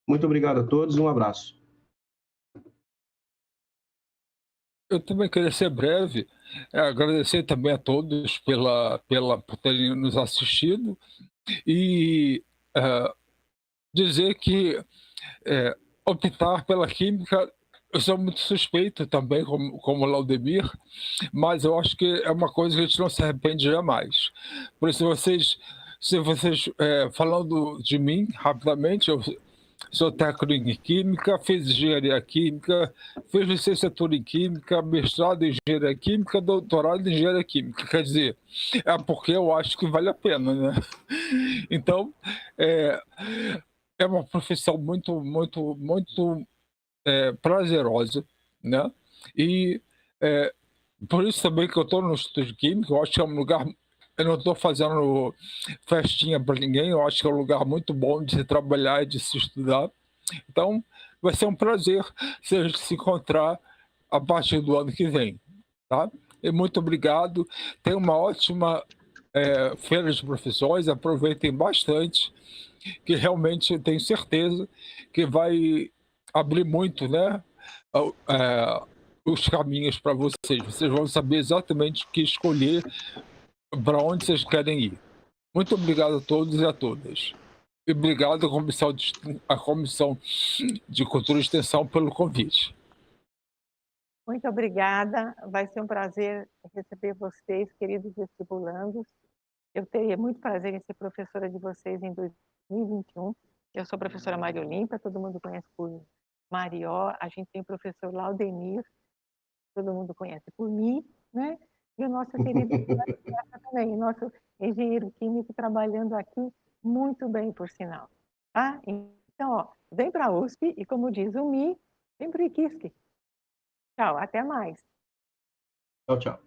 Muito obrigado a todos e um abraço. Eu também queria ser breve, agradecer também a todos por terem nos assistido e dizer que optar pela química, eu sou muito suspeito também, como o Laudemir, mas eu acho que é uma coisa que a gente não se arrepende jamais. Por isso, se vocês falando de mim, rapidamente, sou técnico em Química, fiz Engenharia Química, fiz licenciatura em Química, mestrado em Engenharia Química, doutorado em Engenharia Química. Quer dizer, é porque eu acho que vale a pena, né? Então, é uma profissão muito, muito, muito prazerosa, né? E por isso também que eu estou no Instituto de Química, eu acho que é um lugar... Eu não estou fazendo festinha para ninguém, eu acho que é um lugar muito bom de se trabalhar e de se estudar. Então, vai ser um prazer se a gente se encontrar a partir do ano que vem, tá? E muito obrigado. Tenha uma ótima feira de profissões, aproveitem bastante, que realmente eu tenho certeza que vai abrir muito, né, os caminhos para vocês. Vocês vão saber exatamente o que escolher, para onde vocês querem ir. Muito obrigado a todos e a todas. E obrigado à Comissão de Cultura e Extensão pelo convite. Muito obrigada. Vai ser um prazer receber vocês, queridos vestibulandos. Eu teria muito prazer em ser professora de vocês em 2021. Eu sou a professora Maria Olímpia, todo mundo conhece por Marió. A gente tem o professor Laudemir, todo mundo conhece por mim, né? E o nosso querido também, o nosso engenheiro químico trabalhando aqui muito bem, por sinal. Tá? Então, ó, vem para a USP e, como diz o Mi, vem para o IQISC. Tchau, até mais. Tchau, tchau.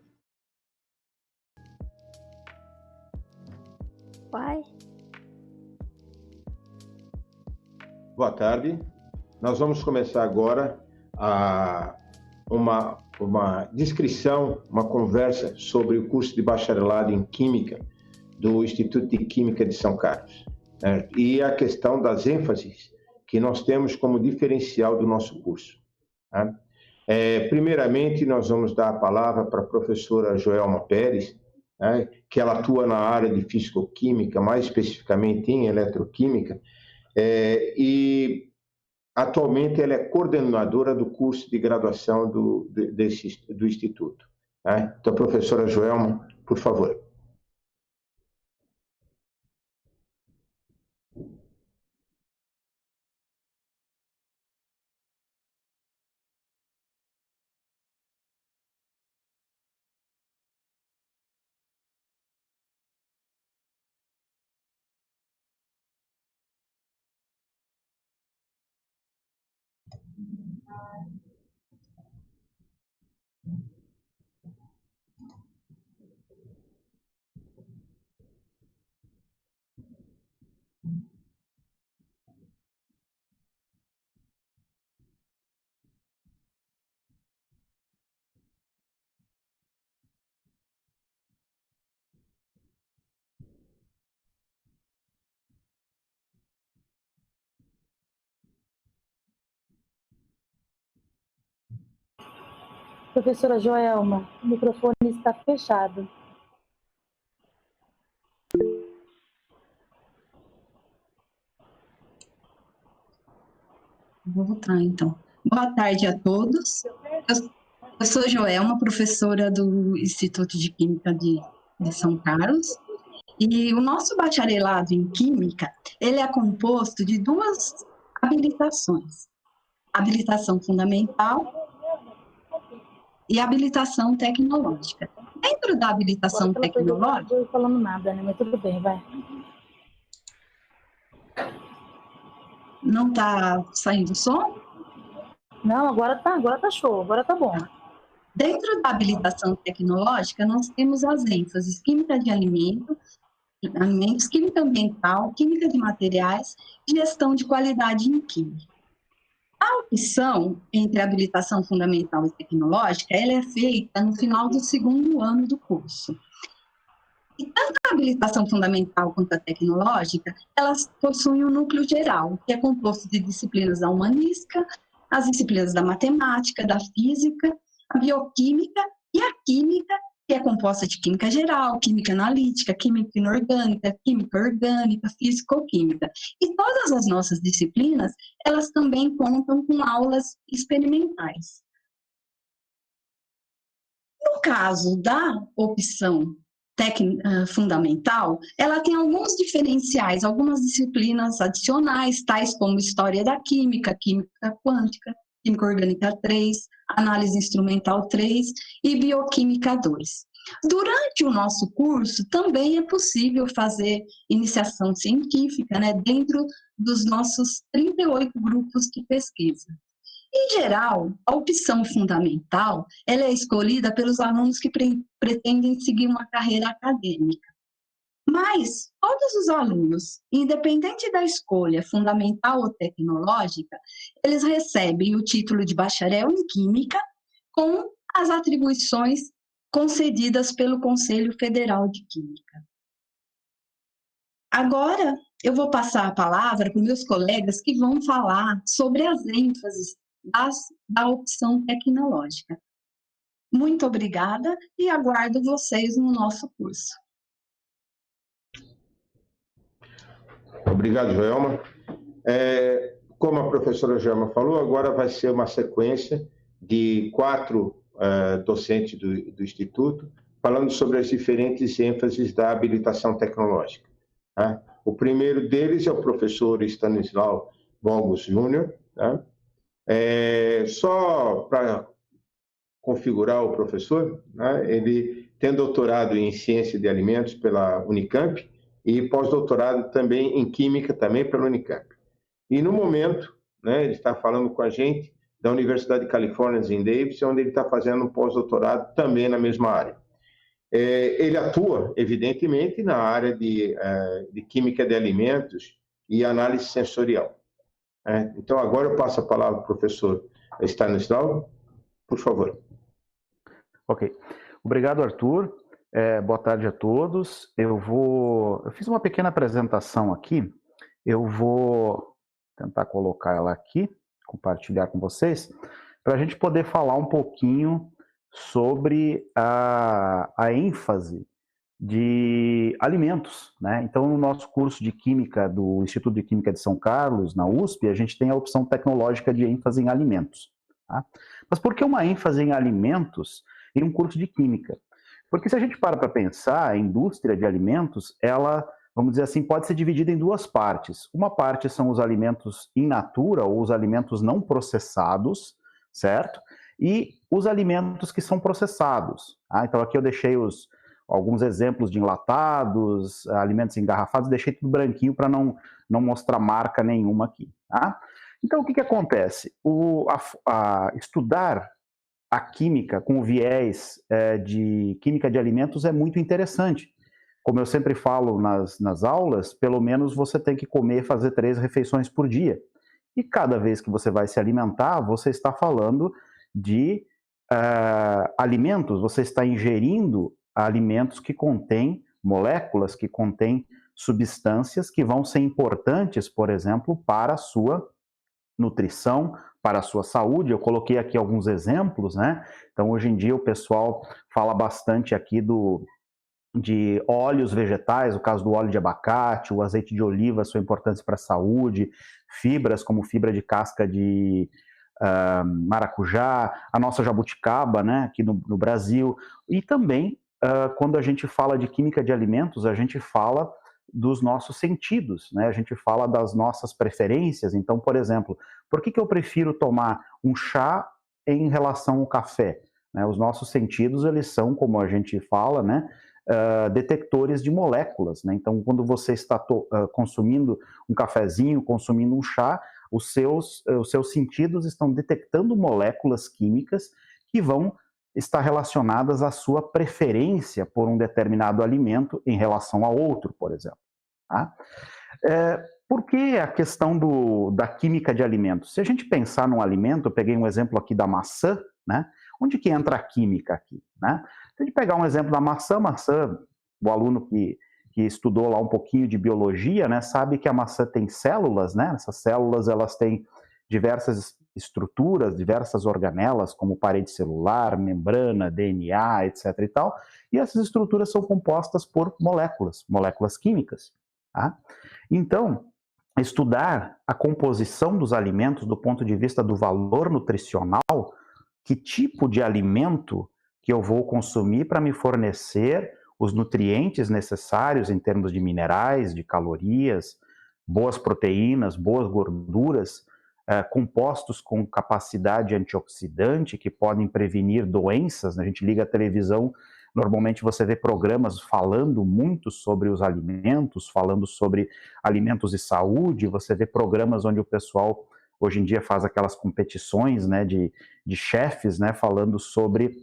Pai. Boa tarde. Nós vamos começar agora uma descrição, uma conversa sobre o curso de bacharelado em Química do Instituto de Química de São Carlos, né? E a questão das ênfases que nós temos como diferencial do nosso curso, né? Primeiramente, nós vamos dar a palavra para a professora Joelma Pérez, né, que ela atua na área de Físico-Química, mais especificamente em Eletroquímica, e atualmente ela é coordenadora do curso de graduação do Instituto. Né? Então, professora Joelma, por favor. Professora Joelma, o microfone está fechado. Vou voltar, então. Boa tarde a todos. Eu sou Joelma, professora do Instituto de Química de São Carlos. E o nosso bacharelado em Química, ele é composto de duas habilitações. Habilitação fundamental e habilitação tecnológica. Dentro da habilitação tecnológica... Não estou falando nada, né? Mas tudo bem, vai. Não está saindo som? Não, agora tá show, agora tá bom. Dentro da habilitação tecnológica, nós temos as ênfases química de alimentos, química ambiental, química de materiais e gestão de qualidade em química. A opção entre a habilitação fundamental e tecnológica, ela é feita no final do segundo ano do curso. E tanto a habilitação fundamental quanto a tecnológica, elas possuem um núcleo geral, que é composto de disciplinas da humanística, as disciplinas da matemática, da física, a bioquímica e a química, que é composta de química geral, química analítica, química inorgânica, química orgânica, físico-química. E todas as nossas disciplinas, elas também contam com aulas experimentais. No caso da opção fundamental, ela tem alguns diferenciais, algumas disciplinas adicionais, tais como História da Química, Química Quântica, Química Orgânica 3, Análise Instrumental 3 e Bioquímica 2. Durante o nosso curso, também é possível fazer iniciação científica, né, dentro dos nossos 38 grupos de pesquisa. Em geral, a opção fundamental ela é escolhida pelos alunos que pretendem seguir uma carreira acadêmica. Mas todos os alunos, independente da escolha fundamental ou tecnológica, eles recebem o título de bacharel em Química com as atribuições concedidas pelo Conselho Federal de Química. Agora, eu vou passar a palavra para os meus colegas que vão falar sobre as ênfases da opção tecnológica. Muito obrigada e aguardo vocês no nosso curso. Obrigado, Joelma. Como a professora Joelma falou, agora vai ser uma sequência de 4 docentes do Instituto, falando sobre as diferentes ênfases da habilitação tecnológica. Tá? O primeiro deles é o professor Stanislau Bogos Júnior. Tá? Só para configurar o professor, né? Ele tem doutorado em Ciência de Alimentos pela Unicamp e pós-doutorado também em Química, também pela Unicamp. E no momento, né, ele está falando com a gente da Universidade de Califórnia em Davis, onde ele está fazendo um pós-doutorado também na mesma área. Ele atua, evidentemente, na área de Química de Alimentos e Análise Sensorial. Então, agora eu passo a palavra para o professor Stanislau, por favor. Ok. Obrigado, Arthur. Boa tarde a todos. Eu fiz uma pequena apresentação aqui. Eu vou tentar colocar ela aqui, compartilhar com vocês, para a gente poder falar um pouquinho sobre a ênfase de alimentos, né? Então, no nosso curso de Química do Instituto de Química de São Carlos, na USP, a gente tem a opção tecnológica de ênfase em alimentos. Tá? Mas por que uma ênfase em alimentos em um curso de Química? Porque se a gente para pensar, a indústria de alimentos, ela, vamos dizer assim, pode ser dividida em 2 partes. Uma parte são os alimentos in natura, ou os alimentos não processados, certo? E os alimentos que são processados. Tá? Então, aqui eu deixei alguns exemplos de enlatados, alimentos engarrafados, deixei tudo branquinho para não mostrar marca nenhuma aqui. Tá? Então, o que acontece? Estudar a química com o viés de química de alimentos é muito interessante. Como eu sempre falo nas aulas, pelo menos você tem que comer e fazer 3 refeições por dia. E cada vez que você vai se alimentar, você está falando de alimentos, você está ingerindo alimentos que contêm moléculas, que contêm substâncias que vão ser importantes, por exemplo, para a sua nutrição, para a sua saúde. Eu coloquei aqui alguns exemplos, né? Então, hoje em dia, o pessoal fala bastante aqui de óleos vegetais, o caso do óleo de abacate, o azeite de oliva, sua importância para a saúde, fibras como fibra de casca de maracujá, a nossa jabuticaba, né, aqui no Brasil, e também quando a gente fala de química de alimentos, a gente fala dos nossos sentidos, né? A gente fala das nossas preferências. Então, por exemplo, por que eu prefiro tomar um chá em relação ao café? Né? Os nossos sentidos, eles são, como a gente fala, né, detectores de moléculas, né? Então, quando você está consumindo um cafezinho, consumindo um chá, os seus sentidos estão detectando moléculas químicas que vão estar relacionadas à sua preferência por um determinado alimento em relação a outro, por exemplo. Tá? Por que a questão da química de alimentos? Se a gente pensar num alimento, eu peguei um exemplo aqui da maçã, né? Onde que entra a química aqui? Né? Se a gente pegar um exemplo da maçã, o aluno que estudou lá um pouquinho de biologia, né, sabe que a maçã tem células, né? Essas células, elas têm diversas estruturas, diversas organelas, como parede celular, membrana, DNA, etc. e tal, e essas estruturas são compostas por moléculas químicas. Tá? Então, estudar a composição dos alimentos do ponto de vista do valor nutricional, que tipo de alimento que eu vou consumir para me fornecer os nutrientes necessários em termos de minerais, de calorias, boas proteínas, boas gorduras, compostos com capacidade antioxidante que podem prevenir doenças. A gente liga a televisão, normalmente você vê programas falando muito sobre os alimentos, falando sobre alimentos e saúde, você vê programas onde o pessoal hoje em dia faz aquelas competições, né, de chefes, né, falando sobre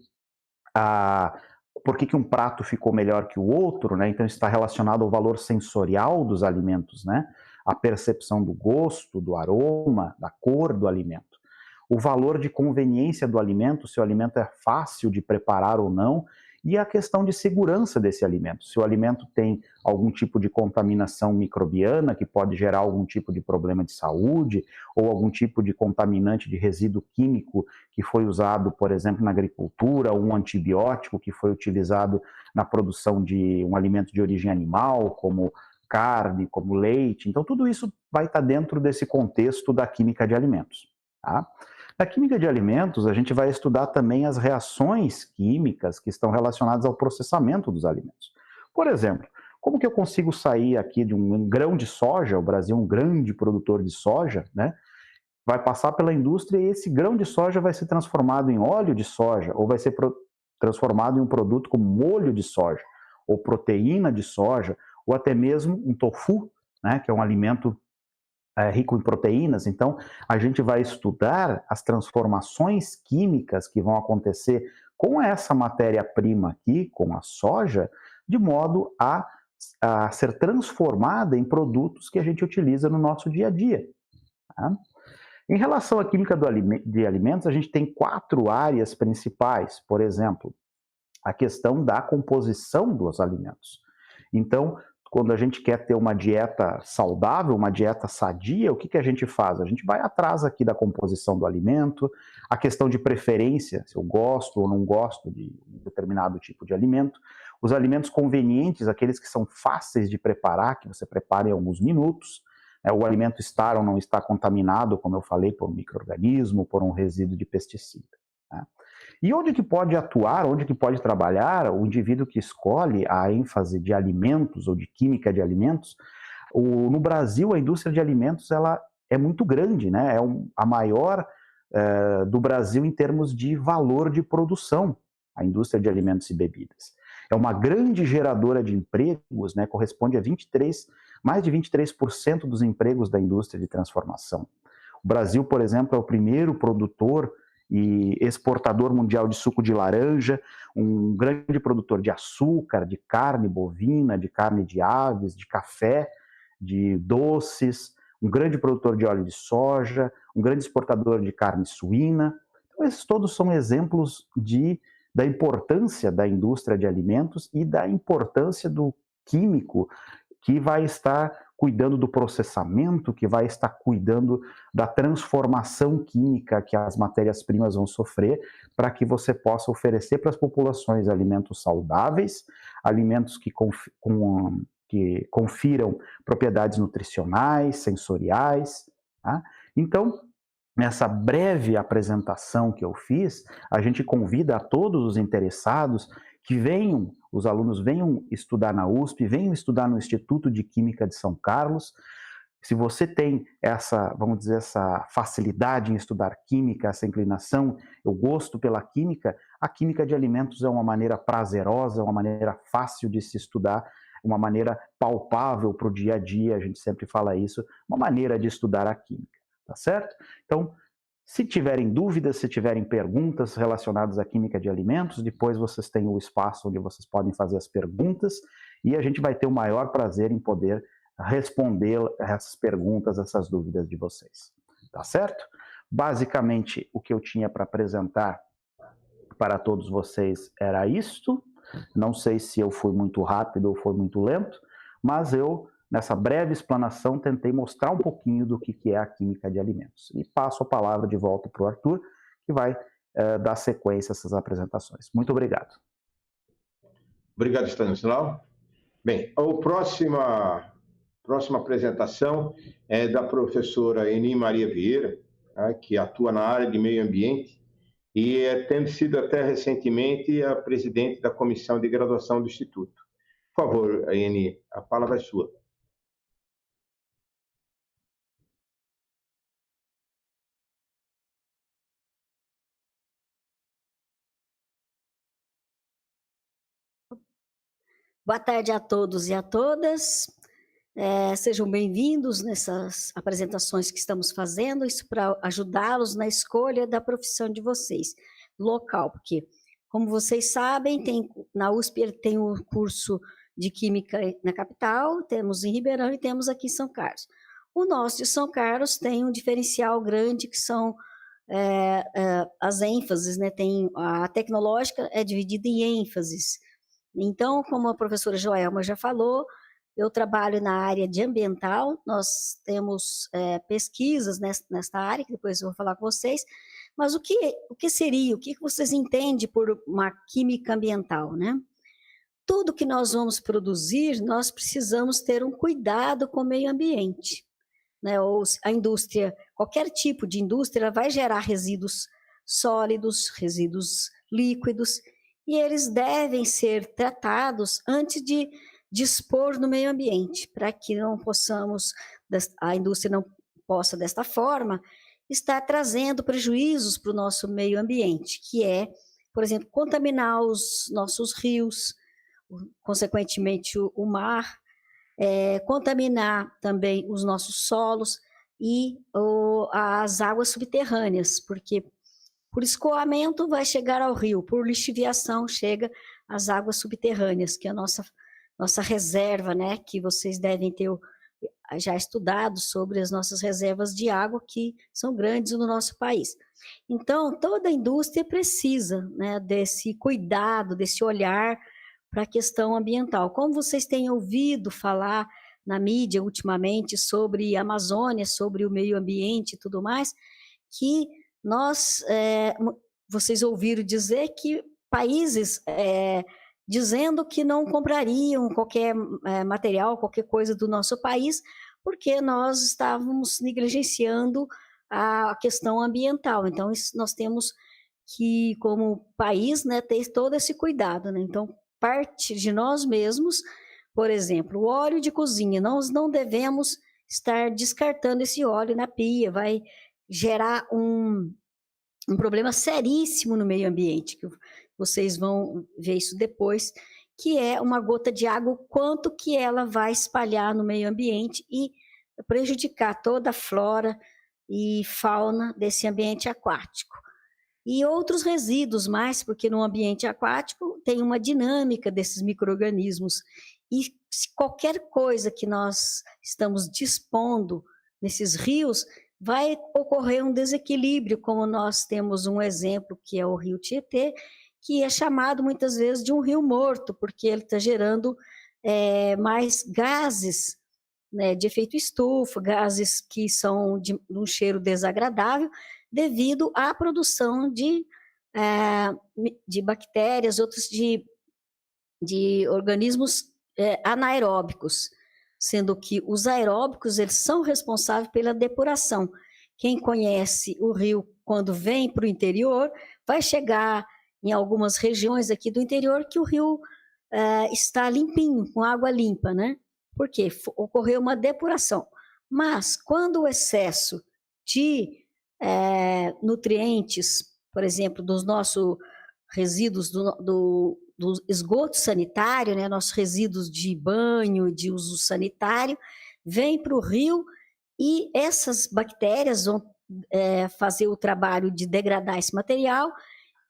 por que um prato ficou melhor que o outro, né? Então está relacionado ao valor sensorial dos alimentos, né? A percepção do gosto, do aroma, da cor do alimento. O valor de conveniência do alimento, se o alimento é fácil de preparar ou não, e a questão de segurança desse alimento. Se o alimento tem algum tipo de contaminação microbiana que pode gerar algum tipo de problema de saúde, ou algum tipo de contaminante de resíduo químico que foi usado, por exemplo, na agricultura, ou um antibiótico que foi utilizado na produção de um alimento de origem animal, como carne, como leite. Então, tudo isso vai estar dentro desse contexto da química de alimentos, tá? Na química de alimentos, a gente vai estudar também as reações químicas que estão relacionadas ao processamento dos alimentos. Por exemplo, como que eu consigo sair aqui de um grão de soja, o Brasil é um grande produtor de soja, né? Vai passar pela indústria e esse grão de soja vai ser transformado em óleo de soja, ou vai ser transformado em um produto como molho de soja, ou proteína de soja, ou até mesmo um tofu, né, que é um alimento rico em proteínas. Então, a gente vai estudar as transformações químicas que vão acontecer com essa matéria-prima aqui, com a soja, de modo a ser transformada em produtos que a gente utiliza no nosso dia a dia. Tá? Em relação à química de alimentos, a gente tem 4 áreas principais. Por exemplo, a questão da composição dos alimentos. Então, quando a gente quer ter uma dieta saudável, uma dieta sadia, o que a gente faz? A gente vai atrás aqui da composição do alimento, a questão de preferência, se eu gosto ou não gosto de um determinado tipo de alimento, os alimentos convenientes, aqueles que são fáceis de preparar, que você prepara em alguns minutos, o alimento estar ou não estar contaminado, como eu falei, por um micro-organismo, por um resíduo de pesticida. Né? E onde que pode atuar, onde que pode trabalhar o indivíduo que escolhe a ênfase de alimentos ou de química de alimentos? No Brasil, a indústria de alimentos ela é muito grande, né? A maior do Brasil em termos de valor de produção, a indústria de alimentos e bebidas. É uma grande geradora de empregos, né? Corresponde a mais de 23% dos empregos da indústria de transformação. O Brasil, por exemplo, é o primeiro produtor e exportador mundial de suco de laranja, um grande produtor de açúcar, de carne bovina, de carne de aves, de café, de doces, um grande produtor de óleo de soja, um grande exportador de carne suína. Então, esses todos são exemplos da importância da indústria de alimentos e da importância do químico que vai estar cuidando do processamento, que vai estar cuidando da transformação química que as matérias-primas vão sofrer, para que você possa oferecer para as populações alimentos saudáveis, alimentos que confiram propriedades nutricionais, sensoriais. Tá? Então, nessa breve apresentação que eu fiz, a gente convida a todos os interessados que os alunos venham estudar na USP, venham estudar no Instituto de Química de São Carlos. Se você tem essa facilidade em estudar química, essa inclinação, eu gosto pela química, a química de alimentos é uma maneira prazerosa, uma maneira fácil de se estudar, uma maneira palpável para o dia a dia, a gente sempre fala isso, uma maneira de estudar a química, tá certo? Então, se tiverem dúvidas, se tiverem perguntas relacionadas à química de alimentos, depois vocês têm o espaço onde vocês podem fazer as perguntas e a gente vai ter o maior prazer em poder responder essas perguntas, essas dúvidas de vocês. Tá certo? Basicamente, o que eu tinha para apresentar para todos vocês era isto. Não sei se eu fui muito rápido ou foi muito lento, mas eu, nessa breve explanação, tentei mostrar um pouquinho do que é a química de alimentos. E passo a palavra de volta para o Arthur, que vai dar sequência a essas apresentações. Muito obrigado. Obrigado, Stanislau. Bem, a próxima apresentação é da professora Eni Maria Vieira, que atua na área de meio ambiente e tendo sido até recentemente a presidente da comissão de graduação do Instituto. Por favor, Aiane, a palavra é sua. Boa tarde a todos e a todas. Sejam bem-vindos nessas apresentações que estamos fazendo, isso para ajudá-los na escolha da profissão de vocês, local, porque, como vocês sabem, na USP tem o curso de Química na capital, temos em Ribeirão e temos aqui em São Carlos. O nosso de São Carlos tem um diferencial grande, que são as ênfases, né? A tecnológica é dividida em ênfases. Então, como a professora Joelma já falou, eu trabalho na área de ambiental, nós temos pesquisas nesta área, que depois eu vou falar com vocês, mas o que seria, o que vocês entendem por uma química ambiental, né? Tudo que nós vamos produzir, nós precisamos ter um cuidado com o meio ambiente, né? Ou a indústria, qualquer tipo de indústria, vai gerar resíduos sólidos, resíduos líquidos, e eles devem ser tratados antes de dispor no meio ambiente, para que a indústria não possa, desta forma, estar trazendo prejuízos para o nosso meio ambiente, que é, por exemplo, contaminar os nossos rios, consequentemente o mar, contaminar também os nossos solos e as águas subterrâneas, porque por escoamento vai chegar ao rio, por lixiviação chega às águas subterrâneas, que é a nossa reserva, né, que vocês devem ter já estudado sobre as nossas reservas de água, que são grandes no nosso país. Então, toda a indústria precisa, né, desse cuidado, desse olhar para a questão ambiental. Como vocês têm ouvido falar na mídia ultimamente sobre a Amazônia, sobre o meio ambiente e tudo mais, que vocês ouviram dizer que países dizendo que não comprariam qualquer material, qualquer coisa do nosso país, porque nós estávamos negligenciando a questão ambiental. Então, nós temos que, como país, né, ter todo esse cuidado, né? Então, parte de nós mesmos, por exemplo, o óleo de cozinha, nós não devemos estar descartando esse óleo na pia, vai gerar um problema seríssimo no meio ambiente, que vocês vão ver isso depois, que é uma gota de água, o quanto que ela vai espalhar no meio ambiente e prejudicar toda a flora e fauna desse ambiente aquático. E outros resíduos mais, porque no ambiente aquático tem uma dinâmica desses micro-organismos, e qualquer coisa que nós estamos dispondo nesses rios, vai ocorrer um desequilíbrio, como nós temos um exemplo, que é o rio Tietê, que é chamado muitas vezes de um rio morto, porque ele está gerando mais gases, né, de efeito estufa, gases que são de um cheiro desagradável, devido à produção de bactérias, outros de organismos anaeróbicos, sendo que os aeróbicos, eles são responsáveis pela depuração. Quem conhece o rio quando vem para o interior, vai chegar em algumas regiões aqui do interior que o rio está limpinho, com água limpa, né? Porque ocorreu uma depuração. Mas, quando o excesso de nutrientes, por exemplo, dos nossos resíduos do esgoto sanitário, né, nossos resíduos de banho, de uso sanitário, vem para o rio e essas bactérias vão fazer o trabalho de degradar esse material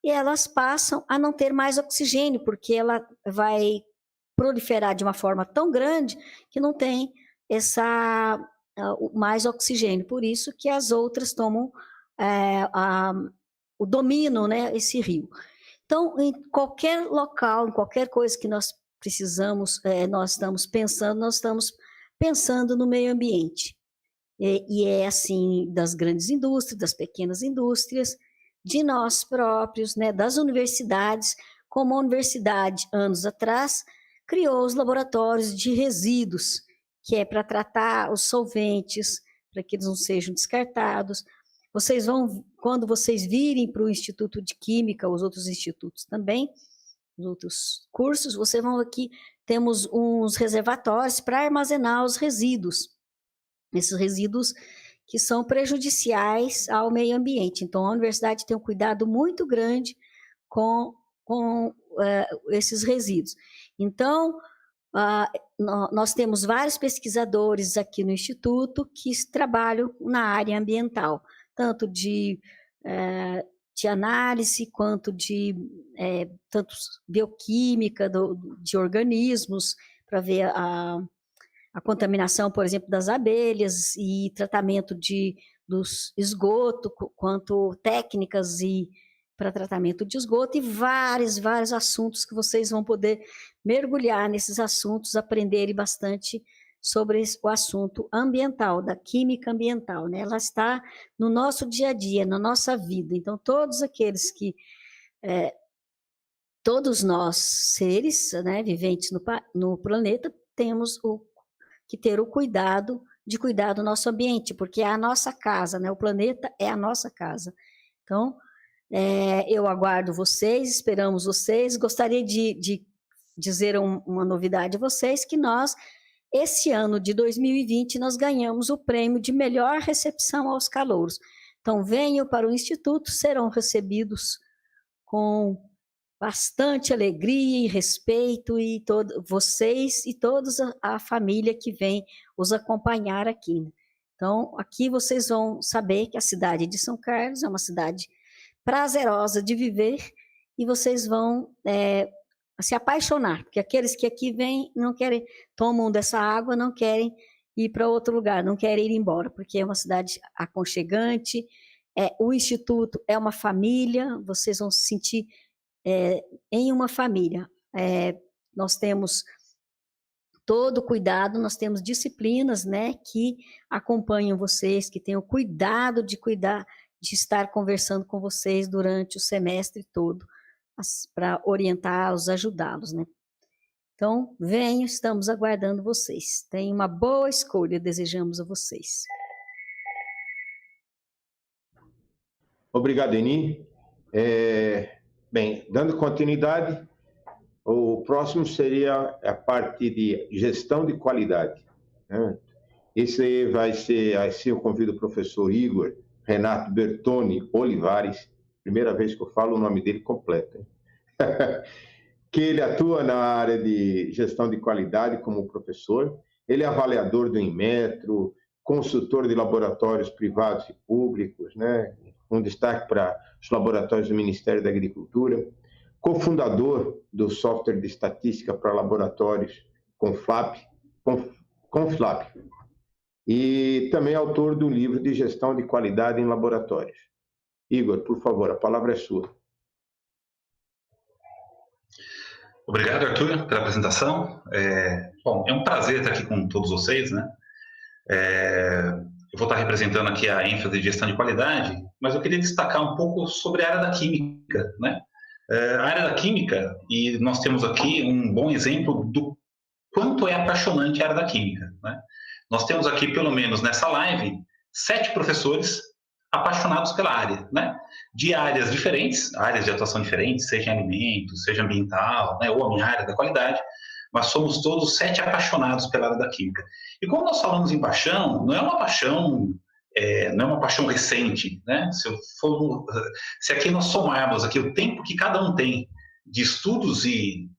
e elas passam a não ter mais oxigênio, porque ela vai proliferar de uma forma tão grande que não tem mais oxigênio. Por isso que as outras tomam o dominam, né, esse rio. Então, em qualquer local, em qualquer coisa que nós precisamos, nós estamos pensando no meio ambiente. E é assim das grandes indústrias, das pequenas indústrias, de nós próprios, né, das universidades, como a universidade, anos atrás, criou os laboratórios de resíduos, que é para tratar os solventes, para que eles não sejam descartados. Vocês vão, quando vocês virem para o Instituto de Química, os outros institutos também, cursos, vocês vão aqui, temos uns reservatórios para armazenar os resíduos. Esses resíduos que são prejudiciais ao meio ambiente. Então, a universidade tem um cuidado muito grande com esses resíduos. Então, nós temos vários pesquisadores aqui no Instituto que trabalham na área ambiental, tanto de análise, quanto de tanto bioquímica de organismos, para ver a contaminação, por exemplo, das abelhas e tratamento dos esgoto, quanto técnicas para tratamento de esgoto e vários assuntos que vocês vão poder mergulhar nesses assuntos, aprenderem bastante sobre o assunto ambiental, da química ambiental, né? Ela está no nosso dia a dia, na nossa vida. Então, todos aqueles que... todos nós, seres, né, viventes no planeta, temos que ter o cuidado de cuidar do nosso ambiente, porque é a nossa casa, né? O planeta é a nossa casa. Então, eu aguardo vocês, esperamos vocês. Gostaria de dizer uma novidade a vocês, que nós, esse ano de 2020, nós ganhamos o prêmio de melhor recepção aos calouros. Então, venham para o Instituto, serão recebidos com bastante alegria e respeito, e vocês e toda a família que vem os acompanhar aqui. Então, aqui vocês vão saber que a cidade de São Carlos é uma cidade prazerosa de viver, e vocês vão se apaixonar, porque aqueles que aqui vêm, não querem, tomam dessa água, não querem ir para outro lugar, não querem ir embora, porque é uma cidade aconchegante, o Instituto é uma família, vocês vão se sentir em uma família. Nós temos todo cuidado, nós temos disciplinas, né, que acompanham vocês, que têm o cuidado de cuidar, de estar conversando com vocês durante o semestre todo, para orientá-los, ajudá-los, né? Então, venham, estamos aguardando vocês. Tenham uma boa escolha, desejamos a vocês. Obrigado, Eni. Bem, dando continuidade, o próximo seria a parte de gestão de qualidade, né? Esse vai ser, assim eu convido o professor Igor Renato Bertoni Olivares, primeira vez que eu falo o nome dele completo, hein? Que ele atua na área de gestão de qualidade como professor, ele é avaliador do Inmetro, consultor de laboratórios privados e públicos, né? Um destaque para os laboratórios do Ministério da Agricultura, cofundador do software de estatística para laboratórios Conflap, e também autor do livro de gestão de qualidade em laboratórios. Igor, por favor, a palavra é sua. Obrigado, Arthur, pela apresentação. Bom, é um prazer estar aqui com todos vocês, né? Eu vou estar representando aqui a ênfase de gestão de qualidade, mas eu queria destacar um pouco sobre a área da química, né? A área da química, e nós temos aqui um bom exemplo do quanto é apaixonante a área da química, né? Nós temos aqui, pelo menos nessa live, 7 professores apaixonados pela área, né? De áreas diferentes, áreas de atuação diferentes, seja em alimentos, seja ambiental, né? Ou a minha área da qualidade, mas somos todos 7 apaixonados pela área da química. E quando nós falamos em paixão, não é uma paixão recente, né? Se aqui nós somarmos aqui o tempo que cada um tem de estudos e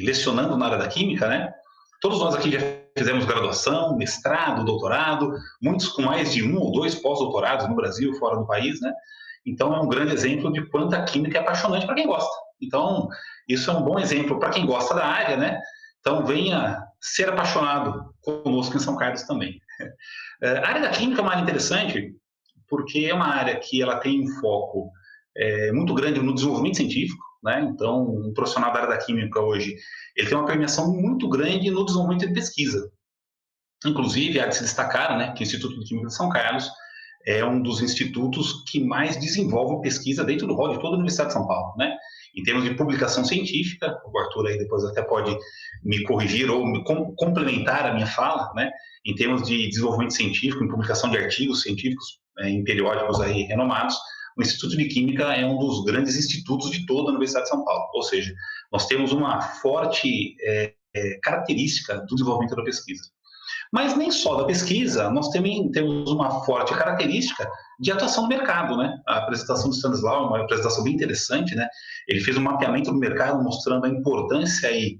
lecionando na área da química, né? Todos nós aqui já fizemos graduação, mestrado, doutorado, muitos com mais de 1 ou 2 pós-doutorados no Brasil, fora do país, né? Então é um grande exemplo de quanto a química é apaixonante para quem gosta. Então, isso é um bom exemplo para quem gosta da área, né? Então, venha ser apaixonado conosco em São Carlos também. A área da química é uma área interessante, porque é uma área que ela tem um foco muito grande no desenvolvimento científico, né? Então, um profissional da área da química hoje, ele tem uma premiação muito grande no desenvolvimento de pesquisa. Inclusive, há de se destacar, né, que o Instituto de Química de São Carlos é um dos institutos que mais desenvolve pesquisa dentro do rol de toda a Universidade de São Paulo, né? Em termos de publicação científica, o Arthur aí depois até pode me corrigir ou me complementar a minha fala, né? Em termos de desenvolvimento científico, em publicação de artigos científicos em periódicos aí renomados, o Instituto de Química é um dos grandes institutos de toda a Universidade de São Paulo. Ou seja, Nós temos uma forte característica do desenvolvimento da pesquisa. Mas nem só da pesquisa, nós também temos uma forte característica de atuação no mercado, né? A apresentação do Stanislau é uma apresentação bem interessante, né? Ele fez um mapeamento do mercado mostrando a importância aí,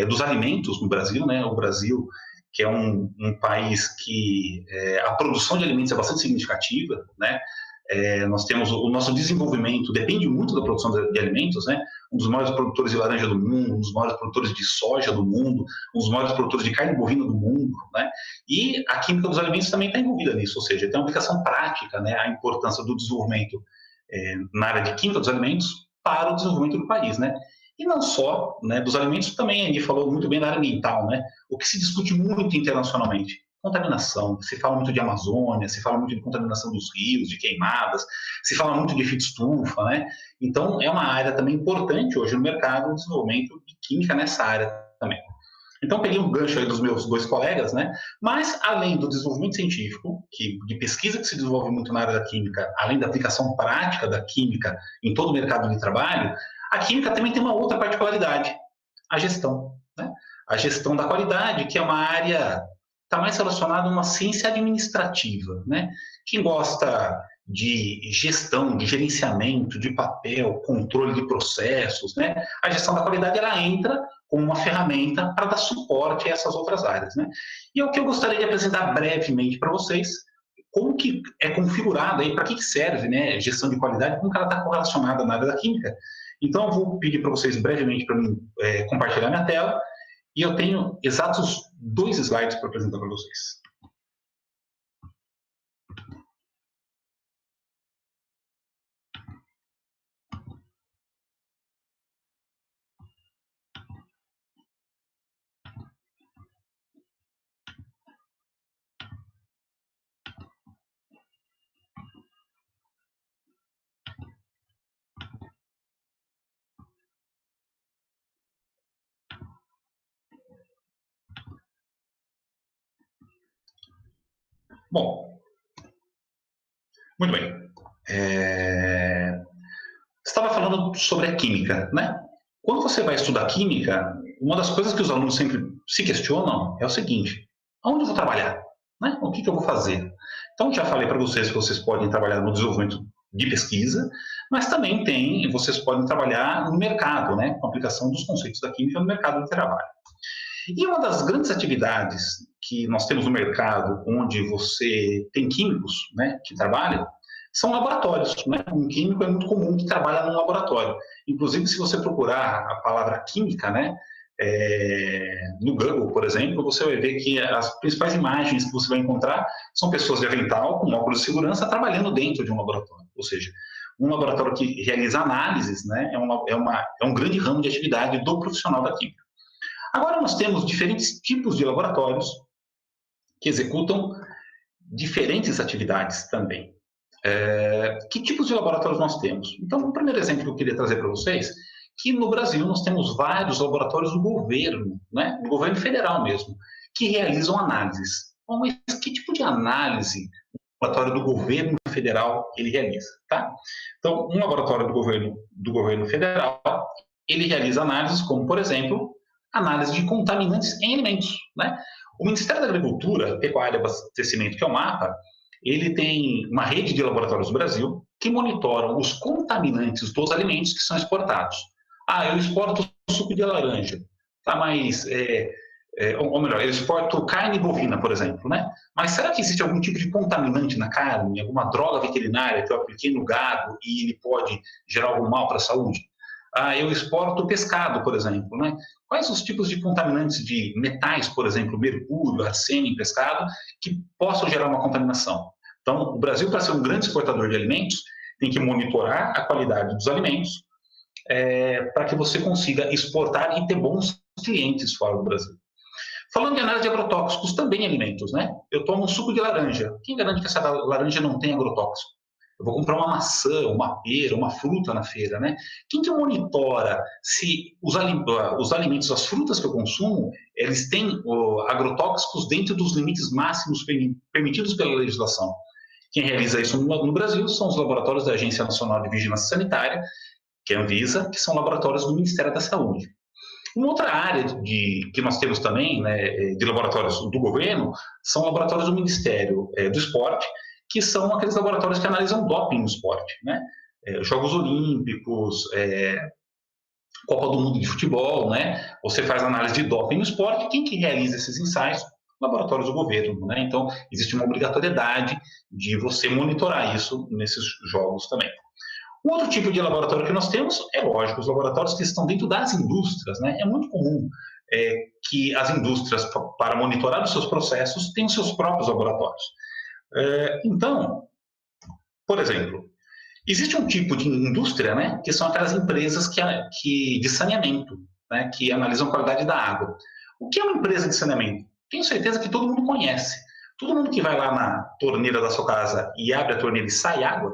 dos alimentos no Brasil, né? O Brasil, que é um país que a produção de alimentos é bastante significativa, né? Nós temos o nosso desenvolvimento depende muito da produção de alimentos, né? Um dos maiores produtores de laranja do mundo, um dos maiores produtores de soja do mundo, um dos maiores produtores de carne bovina do mundo, né? E a química dos alimentos também está envolvida nisso, ou seja, tem uma aplicação prática, né? A importância do desenvolvimento na área de química dos alimentos para o desenvolvimento do país, né? E não só, né, dos alimentos, também ele falou muito bem da área ambiental, né? O que se discute muito internacionalmente, contaminação, se fala muito de Amazônia, se fala muito de contaminação dos rios, de queimadas, se fala muito de efeito estufa, né? Então, é uma área também importante hoje no mercado, o desenvolvimento de química nessa área também. Então, peguei um gancho aí dos meus dois colegas, né? Mas, além do desenvolvimento científico, de pesquisa que se desenvolve muito na área da química, além da aplicação prática da química em todo o mercado de trabalho, a química também tem uma outra particularidade, a gestão, né? A gestão da qualidade, que é uma área está mais relacionado a uma ciência administrativa, né? Quem gosta de gestão, de gerenciamento, de papel, controle de processos, né? A gestão da qualidade ela entra como uma ferramenta para dar suporte a essas outras áreas, né? E é o que eu gostaria de apresentar brevemente para vocês, como que é configurada aí, para que serve, né? Gestão de qualidade, como que ela está correlacionada na área da química. Então, eu vou pedir para vocês brevemente para mim compartilhar minha tela. E eu tenho exatos 2 slides para apresentar para vocês. Bom, muito bem. Estava falando sobre a química, né? Quando você vai estudar química, uma das coisas que os alunos sempre se questionam é o seguinte: aonde eu vou trabalhar? Né? O que eu vou fazer? Então, já falei para vocês que vocês podem trabalhar no desenvolvimento de pesquisa, mas também vocês podem trabalhar no mercado, né? Com a aplicação dos conceitos da química no mercado de trabalho. E uma das grandes atividades que nós temos no mercado, onde você tem químicos, né, que trabalham, são laboratórios, né? Um químico é muito comum que trabalha num laboratório. Inclusive, se você procurar a palavra química, né, no Google, por exemplo, você vai ver que as principais imagens que você vai encontrar são pessoas de avental, com óculos de segurança, trabalhando dentro de um laboratório. Ou seja, um laboratório que realiza análises, né, é um grande ramo de atividade do profissional da química. Agora, nós temos diferentes tipos de laboratórios que executam diferentes atividades também. Que tipos de laboratórios nós temos? Então, o primeiro exemplo que eu queria trazer para vocês, que no Brasil nós temos vários laboratórios do governo, né, do governo federal mesmo, que realizam análises. Bom, mas que tipo de análise o laboratório do governo federal ele realiza? Tá? Então, um laboratório do governo federal, ele realiza análises como, por exemplo, análise de contaminantes em alimentos, né? O Ministério da Agricultura, Pecuária e Abastecimento, que é o MAPA, ele tem uma rede de laboratórios no Brasil que monitoram os contaminantes dos alimentos que são exportados. Eu exporto suco de laranja, tá? Mas, ou melhor, eu exporto carne bovina, por exemplo, né? Mas será que existe algum tipo de contaminante na carne, alguma droga veterinária que eu apliquei no gado e ele pode gerar algum mal para a saúde? Eu exporto pescado, por exemplo, né? Quais os tipos de contaminantes de metais, por exemplo, mercúrio, arsênio em pescado, que possam gerar uma contaminação? Então, o Brasil, para ser um grande exportador de alimentos, tem que monitorar a qualidade dos alimentos para que você consiga exportar e ter bons clientes fora do Brasil. Falando de análise de agrotóxicos, também alimentos, né? Eu tomo um suco de laranja. Quem garante que essa laranja não tem agrotóxico? Eu vou comprar uma maçã, uma pera, uma fruta na feira, né? Quem que monitora se os alimentos, as frutas que eu consumo, eles têm agrotóxicos dentro dos limites máximos permitidos pela legislação? Quem realiza isso no Brasil são os laboratórios da Agência Nacional de Vigilância Sanitária, que é a Anvisa, que são laboratórios do Ministério da Saúde. Uma outra área que nós temos também, né, de laboratórios do governo, são laboratórios do Ministério do Esporte, que são aqueles laboratórios que analisam doping no esporte, né? Jogos Olímpicos, Copa do Mundo de Futebol, né? Você faz análise de doping no esporte, quem que realiza esses ensaios? Laboratórios do governo, né? Então, existe uma obrigatoriedade de você monitorar isso nesses jogos também. Um outro tipo de laboratório que nós temos é, lógico, os laboratórios que estão dentro das indústrias, né? É muito comum que as indústrias, para monitorar os seus processos, tenham seus próprios laboratórios. Então, por exemplo, existe um tipo de indústria, né, que são aquelas empresas de saneamento, né, que analisam a qualidade da água. O que é uma empresa de saneamento? Tenho certeza que todo mundo conhece. Todo mundo que vai lá na torneira da sua casa e abre a torneira e sai água,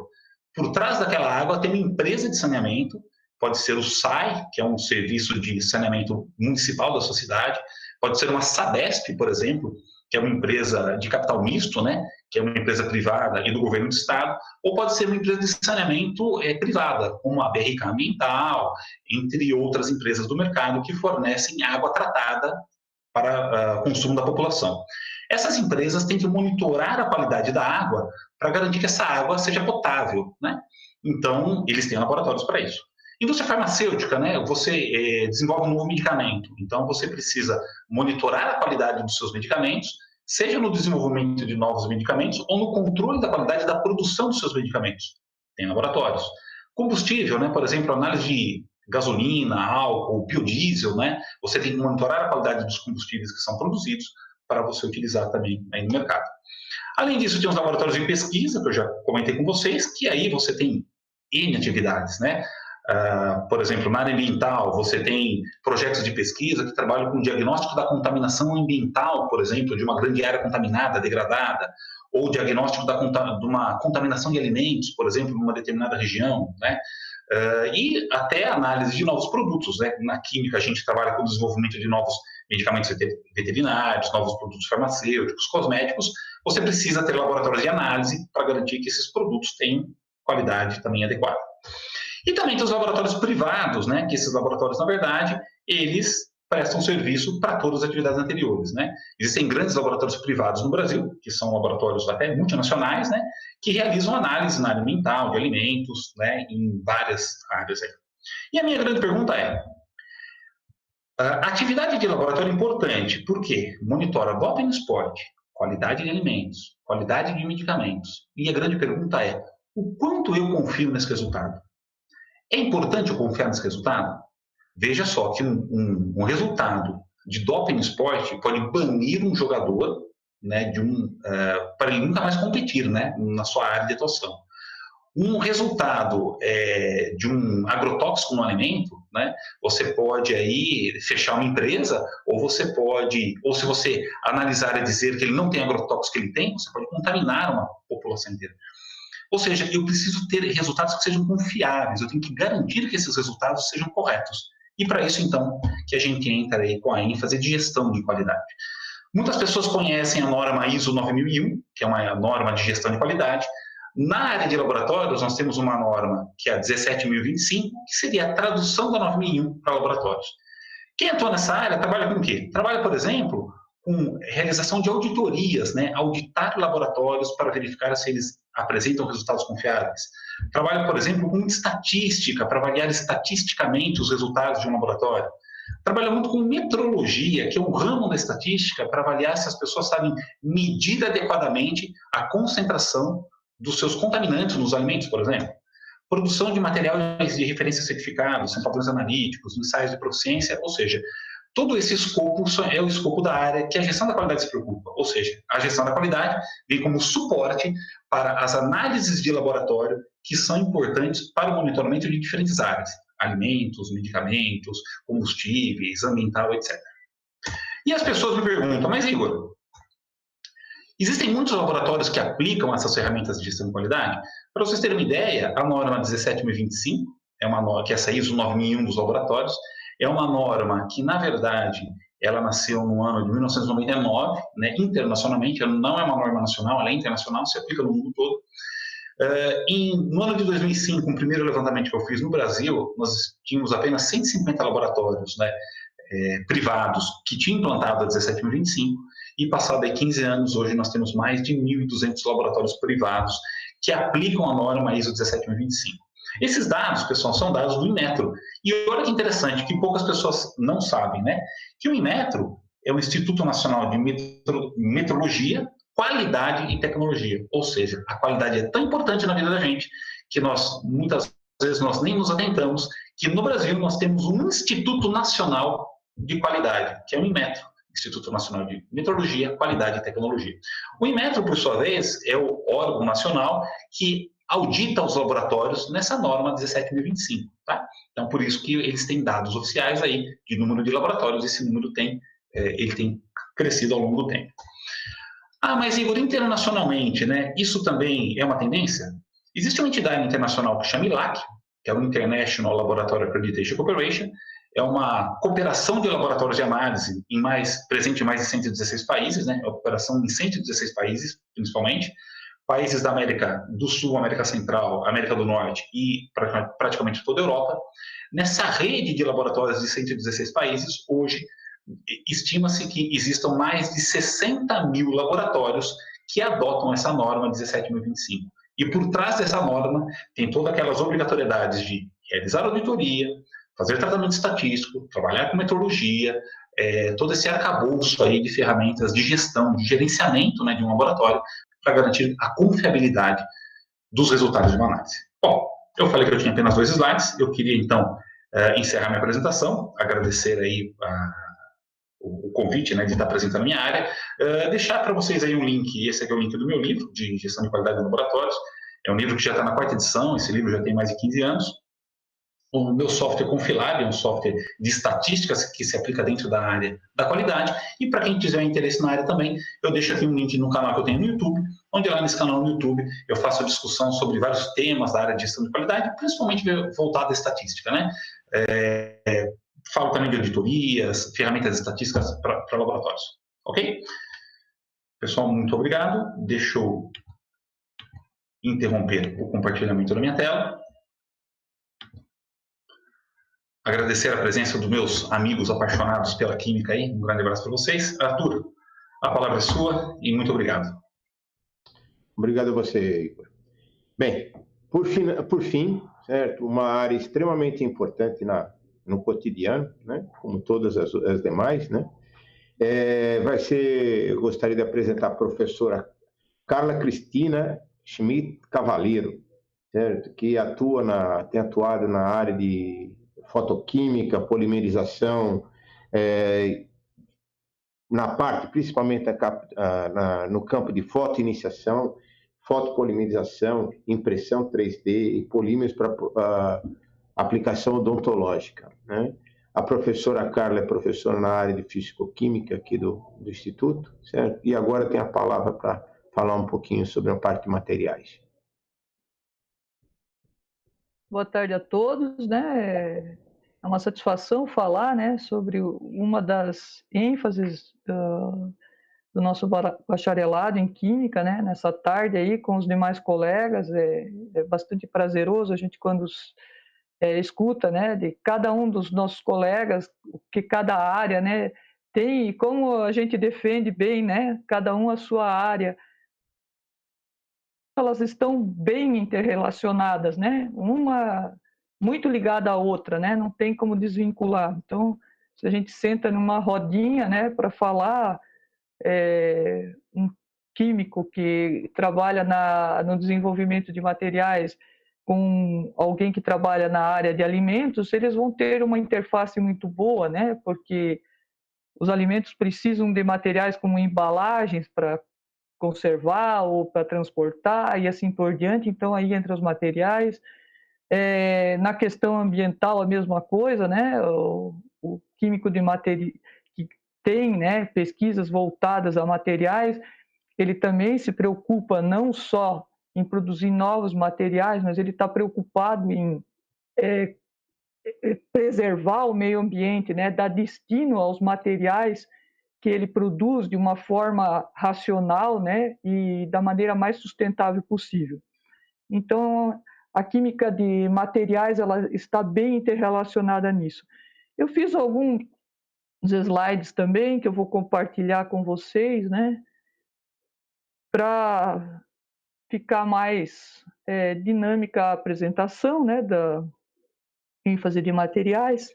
por trás daquela água tem uma empresa de saneamento, pode ser o SAI, que é um serviço de saneamento municipal da sua cidade, pode ser uma Sabesp, por exemplo, que é uma empresa de capital misto, né, que é uma empresa privada e do governo do estado, ou pode ser uma empresa de saneamento privada, como a BRK Ambiental, entre outras empresas do mercado que fornecem água tratada para consumo da população. Essas empresas têm que monitorar a qualidade da água para garantir que essa água seja potável, né? Então, eles têm laboratórios para isso. Indústria farmacêutica, né? Você desenvolve um novo medicamento, então você precisa monitorar a qualidade dos seus medicamentos, seja no desenvolvimento de novos medicamentos ou no controle da qualidade da produção dos seus medicamentos. Tem laboratórios. Combustível, né? Por exemplo, análise de gasolina, álcool, biodiesel, né? Você tem que monitorar a qualidade dos combustíveis que são produzidos para você utilizar também aí no mercado. Além disso, tem os laboratórios de pesquisa, que eu já comentei com vocês, que aí você tem N atividades, né? Por exemplo, na área ambiental, você tem projetos de pesquisa que trabalham com o diagnóstico da contaminação ambiental, por exemplo, de uma grande área contaminada, degradada, ou diagnóstico de uma contaminação de alimentos, por exemplo, numa determinada região, né? E até análise de novos produtos, né? Na química, a gente trabalha com o desenvolvimento de novos medicamentos veterinários, novos produtos farmacêuticos, cosméticos. Você precisa ter laboratórios de análise para garantir que esses produtos tenham qualidade também adequada. E também tem os laboratórios privados, né? Que esses laboratórios, na verdade, eles prestam serviço para todas as atividades anteriores, né? Existem grandes laboratórios privados no Brasil, que são laboratórios até multinacionais, né? Que realizam análise na área ambiental, de alimentos, né? Em várias áreas aí. E a minha grande pergunta é: a atividade de laboratório é importante, porque monitora doping no esporte, qualidade de alimentos, qualidade de medicamentos. E a grande pergunta é: o quanto eu confio nesse resultado? É importante eu confiar nesse resultado? Veja só que um resultado de doping no esporte pode banir um jogador, né, para ele nunca mais competir, né, na sua área de atuação. Um resultado de um agrotóxico no alimento, né, você pode aí fechar uma empresa, ou se você analisar e dizer que ele não tem agrotóxico que ele tem, você pode contaminar uma população inteira. Ou seja, eu preciso ter resultados que sejam confiáveis, eu tenho que garantir que esses resultados sejam corretos. E para isso, então, que a gente entra aí com a ênfase de gestão de qualidade. Muitas pessoas conhecem a norma ISO 9001, que é uma norma de gestão de qualidade. Na área de laboratórios, nós temos uma norma, que é a 17025, que seria a tradução da 9001 para laboratórios. Quem atua nessa área trabalha com o quê? Trabalha, por exemplo, com realização de auditorias, né? Auditar laboratórios para verificar se eles apresentam resultados confiáveis. Trabalha, por exemplo, com estatística, para avaliar estatisticamente os resultados de um laboratório. Trabalha muito com metrologia, que é um ramo da estatística, para avaliar se as pessoas sabem medir adequadamente a concentração dos seus contaminantes nos alimentos, por exemplo. Produção de materiais de referência certificados, são padrões analíticos, ensaios de proficiência, ou seja, todo esse escopo é o escopo da área que a gestão da qualidade se preocupa. Ou seja, a gestão da qualidade vem como suporte para as análises de laboratório que são importantes para o monitoramento de diferentes áreas. Alimentos, medicamentos, combustíveis, ambiental, etc. E as pessoas me perguntam, mas Igor, existem muitos laboratórios que aplicam essas ferramentas de gestão de qualidade? Para vocês terem uma ideia, a norma 17025, é uma norma que é essa ISO 9001 dos laboratórios, é uma norma que, na verdade, ela nasceu no ano de 1999, né, internacionalmente, ela não é uma norma nacional, ela é internacional, se aplica no mundo todo. No ano de 2005, o primeiro levantamento que eu fiz no Brasil, nós tínhamos apenas 150 laboratórios, né, privados que tinham implantado a 17025, e passado aí 15 anos, hoje nós temos mais de 1.200 laboratórios privados que aplicam a norma ISO 17025. Esses dados, pessoal, são dados do Inmetro. E olha que interessante, que poucas pessoas não sabem, né? Que o Inmetro é o Instituto Nacional de Metrologia, Qualidade e Tecnologia. Ou seja, a qualidade é tão importante na vida da gente que muitas vezes, nós nem nos atentamos que no Brasil nós temos um Instituto Nacional de Qualidade, que é o Inmetro, Instituto Nacional de Metrologia, Qualidade e Tecnologia. O Inmetro, por sua vez, é o órgão nacional que audita os laboratórios nessa norma 17025, tá? Então, por isso que eles têm dados oficiais aí de número de laboratórios, esse número ele tem crescido ao longo do tempo. Ah, mas Igor, internacionalmente, né, isso também é uma tendência? Existe uma entidade internacional que chama ILAC, que é o International Laboratory Accreditation Corporation, é uma cooperação de laboratórios de análise presente em mais de 116 países, né, é uma cooperação em 116 países, principalmente, países da América do Sul, América Central, América do Norte e praticamente toda a Europa. Nessa rede de laboratórios de 116 países, hoje, estima-se que existam mais de 60 mil laboratórios que adotam essa norma 17025. E por trás dessa norma tem todas aquelas obrigatoriedades de realizar auditoria, fazer tratamento estatístico, trabalhar com metrologia, todo esse arcabouço aí de ferramentas de gestão, de gerenciamento, né, de um laboratório, para garantir a confiabilidade dos resultados de uma análise. Bom, eu falei que eu tinha apenas 2 slides, eu queria então encerrar minha apresentação, agradecer aí o convite, né, de estar apresentando a minha área, deixar para vocês aí um link, esse aqui é o link do meu livro, de Gestão de Qualidade em Laboratórios, é um livro que já está na 4ª edição, esse livro já tem mais de 15 anos. O meu software Confilab é um software de estatísticas que se aplica dentro da área da qualidade, e para quem tiver interesse na área também, eu deixo aqui um link no canal que eu tenho no YouTube, onde lá nesse canal no YouTube eu faço a discussão sobre vários temas da área de gestão de qualidade, principalmente voltada à estatística, né? Falo também de auditorias, ferramentas estatísticas para laboratórios, ok? Pessoal, muito obrigado. Deixa eu interromper o compartilhamento da minha tela. Agradecer a presença dos meus amigos apaixonados pela química aí. Um grande abraço para vocês. Arthur, a palavra é sua e muito obrigado. Obrigado a você, Igor. Bem, por fim, certo? Uma área extremamente importante no cotidiano, né? Como todas as demais, né? Eu gostaria de apresentar a professora Carla Cristina Schmidt Cavaleiro, certo? Que tem atuado na área de fotoquímica, polimerização, na parte, principalmente no campo de fotoiniciação, fotopolimerização, impressão 3D e polímeros para aplicação odontológica, né? A professora Carla é professora na área de fisicoquímica aqui do Instituto, certo? E agora tem a palavra para falar um pouquinho sobre a parte de materiais. Boa tarde a todos, né? É uma satisfação falar, né, sobre uma das ênfases do nosso bacharelado em Química, né, nessa tarde aí com os demais colegas. É bastante prazeroso a gente quando escuta, né, de cada um dos nossos colegas, o que cada área, né, tem e como a gente defende bem, né, cada um a sua área. Elas estão bem interrelacionadas, né? Uma muito ligada à outra, né? Não tem como desvincular. Então, se a gente senta numa rodinha, né, para falar, um químico que trabalha no desenvolvimento de materiais com alguém que trabalha na área de alimentos, eles vão ter uma interface muito boa, né? Porque os alimentos precisam de materiais como embalagens para conservar ou para transportar e assim por diante. Então, aí entra os materiais. Na questão ambiental, a mesma coisa, né? O químico que tem, né, pesquisas voltadas a materiais, ele também se preocupa não só em produzir novos materiais, mas ele está preocupado em preservar o meio ambiente, né? Dar destino aos materiais que ele produz de uma forma racional, né, e da maneira mais sustentável possível. Então, a química de materiais ela está bem interrelacionada nisso. Eu fiz os slides também, que eu vou compartilhar com vocês, né? Para ficar mais dinâmica a apresentação, né? Da ênfase de materiais.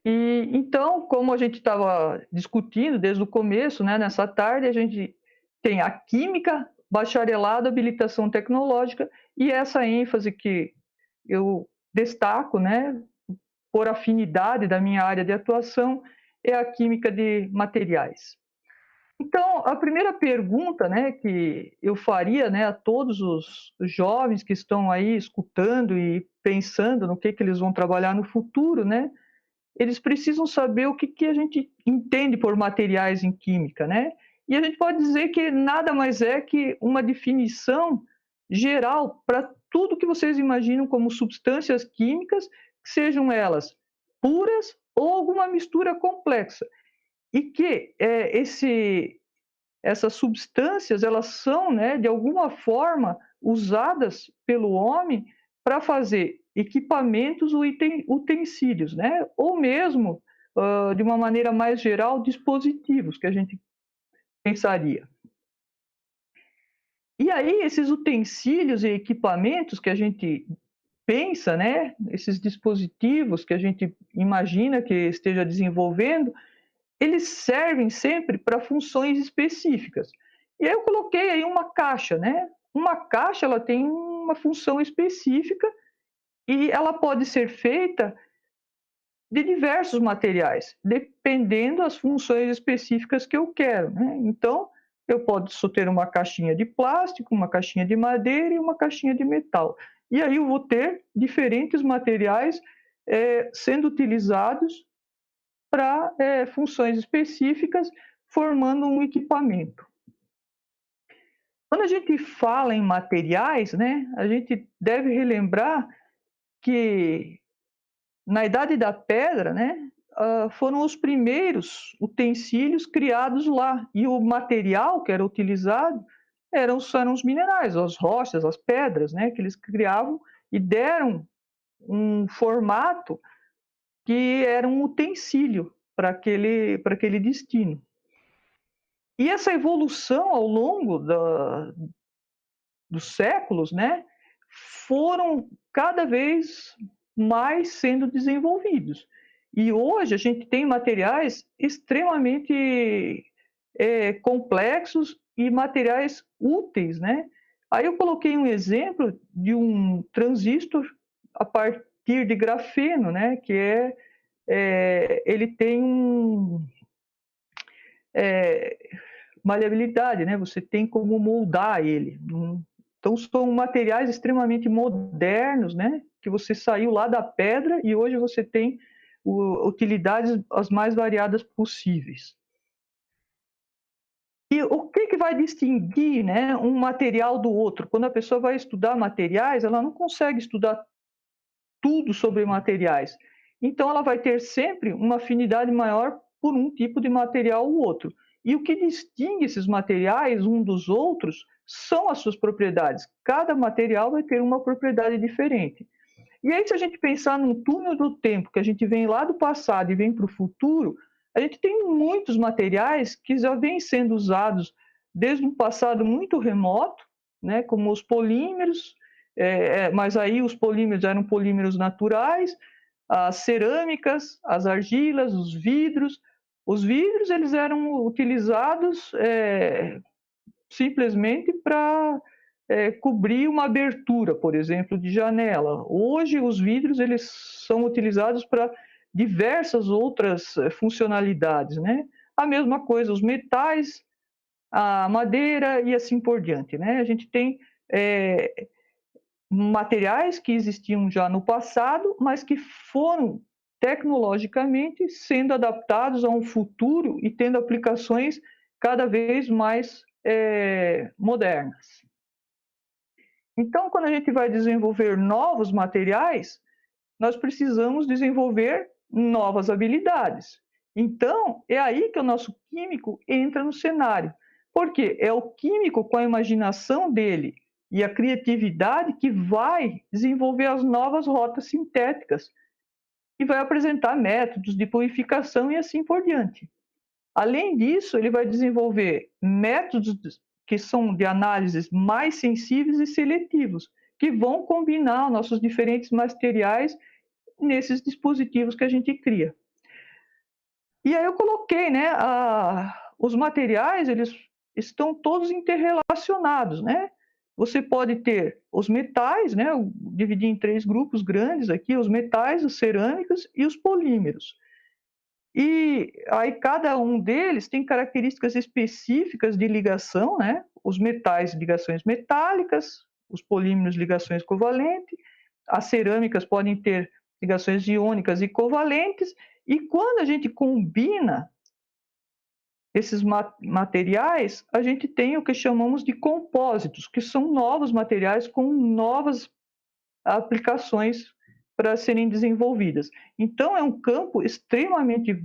E então, como a gente estava discutindo desde o começo, né, nessa tarde, a gente tem a química, bacharelado, habilitação tecnológica, e essa ênfase que eu destaco, né, por afinidade da minha área de atuação, é a química de materiais. Então, a primeira pergunta, né, que eu faria, né, a todos os jovens que estão aí escutando e pensando no que eles vão trabalhar no futuro, né, eles precisam saber o que a gente entende por materiais em química, né? E a gente pode dizer que nada mais é que uma definição geral para tudo que vocês imaginam como substâncias químicas, sejam elas puras ou alguma mistura complexa. E que essas substâncias, elas são, né, de alguma forma, usadas pelo homem para fazer equipamentos ou utensílios, né? Ou mesmo, de uma maneira mais geral, dispositivos, que a gente pensaria. E aí, esses utensílios e equipamentos que a gente pensa, né? Esses dispositivos que a gente imagina que esteja desenvolvendo, eles servem sempre para funções específicas. E aí eu coloquei aí uma caixa, né? Uma caixa, ela tem uma função específica e ela pode ser feita de diversos materiais, dependendo das funções específicas que eu quero, né? Então, eu posso ter uma caixinha de plástico, uma caixinha de madeira e uma caixinha de metal. E aí eu vou ter diferentes materiais sendo utilizados para funções específicas, formando um equipamento. Quando a gente fala em materiais, né, a gente deve relembrar que na Idade da Pedra, né, foram os primeiros utensílios criados lá, e o material que era utilizado eram os minerais, as rochas, as pedras, né, que eles criavam e deram um formato que era um utensílio para aquele destino. E essa evolução ao longo dos séculos, né, foram cada vez mais sendo desenvolvidos. E hoje a gente tem materiais extremamente complexos e materiais úteis, né? Aí eu coloquei um exemplo de um transistor a partir de grafeno, né? Que ele tem maleabilidade, né? Você tem como moldar ele. Então são materiais extremamente modernos, né? Que você saiu lá da pedra e hoje você tem utilidades as mais variadas possíveis. E o que vai distinguir, né, um material do outro? Quando a pessoa vai estudar materiais, ela não consegue estudar tudo sobre materiais. Então ela vai ter sempre uma afinidade maior por um tipo de material ou outro. E o que distingue esses materiais um dos outros são as suas propriedades. Cada material vai ter uma propriedade diferente. E aí, se a gente pensar num túnel do tempo, que a gente vem lá do passado e vem para o futuro, a gente tem muitos materiais que já vêm sendo usados desde um passado muito remoto, né, como os polímeros, mas aí os polímeros eram polímeros naturais, as cerâmicas, as argilas, os vidros. Os vidros eles eram utilizados simplesmente para cobrir uma abertura, por exemplo, de janela. Hoje os vidros eles são utilizados para diversas outras funcionalidades, né? A mesma coisa, os metais, a madeira e assim por diante, né? A gente tem materiais que existiam já no passado, mas que foram tecnologicamente sendo adaptados a um futuro e tendo aplicações cada vez mais modernas. Então, quando a gente vai desenvolver novos materiais, nós precisamos desenvolver novas habilidades. Então, é aí que o nosso químico entra no cenário. Porque é o químico, com a imaginação dele e a criatividade que vai desenvolver as novas rotas sintéticas e vai apresentar métodos de purificação e assim por diante. Além disso, ele vai desenvolver métodos que são de análises mais sensíveis e seletivos, que vão combinar nossos diferentes materiais nesses dispositivos que a gente cria. E aí eu coloquei, né, os materiais, eles estão todos interrelacionados, né? Você pode ter os metais, né? Eu dividi em 3 grupos grandes aqui, os metais, as cerâmicas e os polímeros. E aí cada um deles tem características específicas de ligação, né? Os metais, ligações metálicas, os polímeros, ligações covalentes, as cerâmicas podem ter ligações iônicas e covalentes, e quando a gente combina esses materiais, a gente tem o que chamamos de compósitos, que são novos materiais com novas aplicações para serem desenvolvidas. Então, é um campo extremamente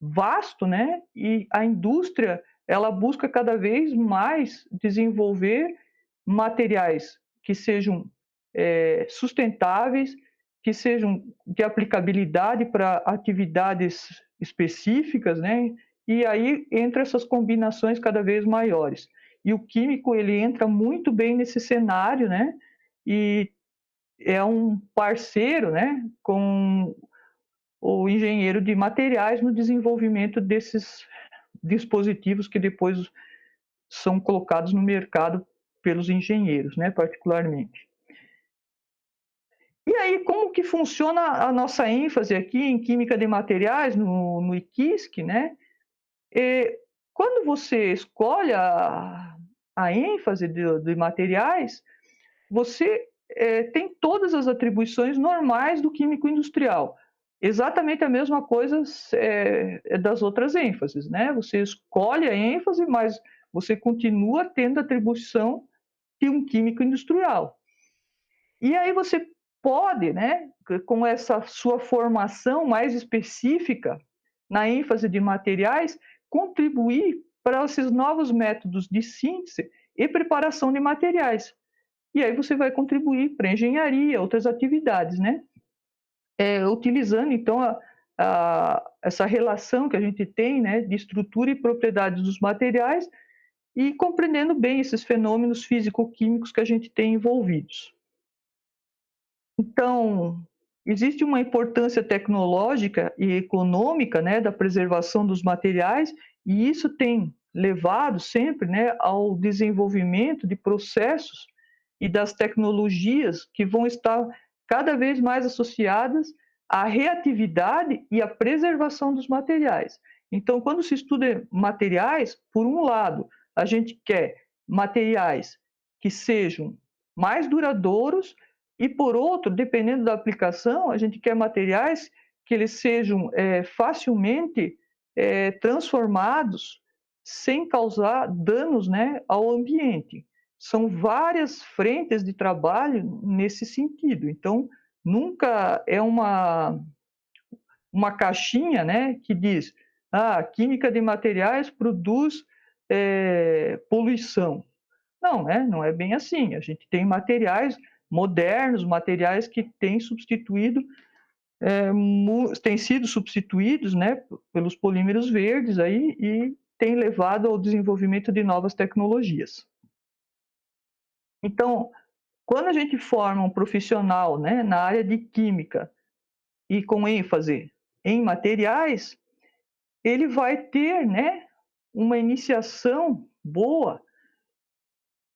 vasto, né? E a indústria, ela busca cada vez mais desenvolver materiais que sejam sustentáveis, que sejam de aplicabilidade para atividades específicas, né? E aí entra essas combinações cada vez maiores. E o químico, ele entra muito bem nesse cenário, né? E é um parceiro, né, com o engenheiro de materiais no desenvolvimento desses dispositivos que depois são colocados no mercado pelos engenheiros, né, particularmente. E aí, como que funciona a nossa ênfase aqui em química de materiais, no IQISC, né? Quando você escolhe a ênfase de materiais, você tem todas as atribuições normais do químico industrial. Exatamente a mesma coisa das outras ênfases, né? Você escolhe a ênfase, mas você continua tendo a atribuição de um químico industrial. E aí você pode, né, com essa sua formação mais específica na ênfase de materiais, contribuir para esses novos métodos de síntese e preparação de materiais. E aí você vai contribuir para a engenharia, outras atividades, né? Utilizando, então, essa relação que a gente tem, né, de estrutura e propriedades dos materiais e compreendendo bem esses fenômenos físico-químicos que a gente tem envolvidos. Então, existe uma importância tecnológica e econômica, né, da preservação dos materiais, e isso tem levado sempre, né, ao desenvolvimento de processos e das tecnologias que vão estar cada vez mais associadas à reatividade e à preservação dos materiais. Então, quando se estuda materiais, por um lado, a gente quer materiais que sejam mais duradouros e, por outro, dependendo da aplicação, a gente quer materiais que eles sejam facilmente transformados sem causar danos, né, ao ambiente. São várias frentes de trabalho nesse sentido. Então, nunca é uma caixinha, né, que diz a química de materiais produz poluição. Não, né, não é bem assim. A gente tem materiais modernos, materiais que têm sido substituídos, né, pelos polímeros verdes aí, e têm levado ao desenvolvimento de novas tecnologias. Então, quando a gente forma um profissional, né, na área de química e com ênfase em materiais, ele vai ter, né, uma iniciação boa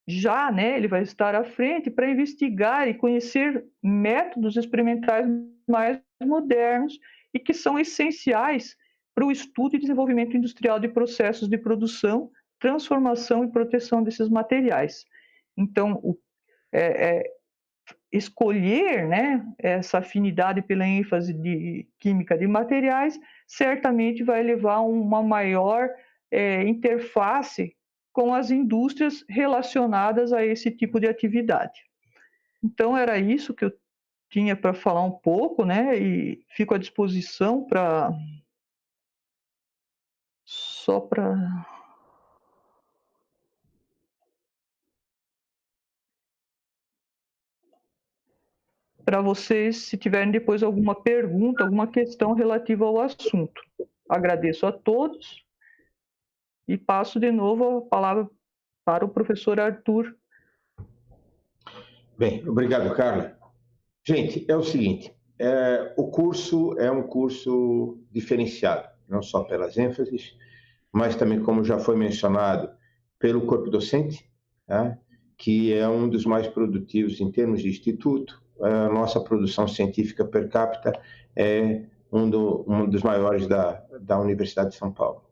já, né, ele vai estar à frente para investigar e conhecer métodos experimentais mais modernos e que são essenciais para o estudo e desenvolvimento industrial de processos de produção, transformação e proteção desses materiais. Então, escolher, né, essa afinidade pela ênfase de química de materiais certamente vai levar a uma maior interface com as indústrias relacionadas a esse tipo de atividade. Então, era isso que eu tinha para falar um pouco, né? E fico à disposição para... Só para... para vocês, se tiverem depois alguma pergunta, alguma questão relativa ao assunto. Agradeço a todos e passo de novo a palavra para o professor Arthur. Bem, obrigado, Carla. Gente, é o seguinte, o curso é um curso diferenciado, não só pelas ênfases, mas também, como já foi mencionado, pelo corpo docente, tá? Que é um dos mais produtivos em termos de instituto. A nossa produção científica per capita é um dos maiores da Universidade de São Paulo.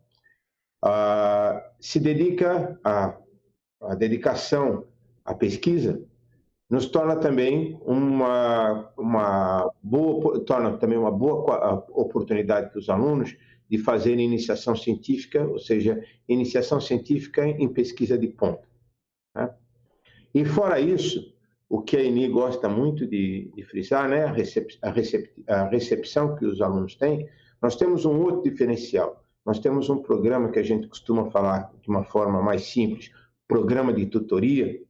Se dedica a dedicação à pesquisa nos torna também uma boa oportunidade para os alunos de fazerem iniciação científica, ou seja, iniciação científica em pesquisa de ponta, né? E fora isso, o que a ENI gosta muito de frisar, né, a recepção que os alunos têm, nós temos um outro diferencial. Nós temos um programa que a gente costuma falar de uma forma mais simples, programa de tutoria,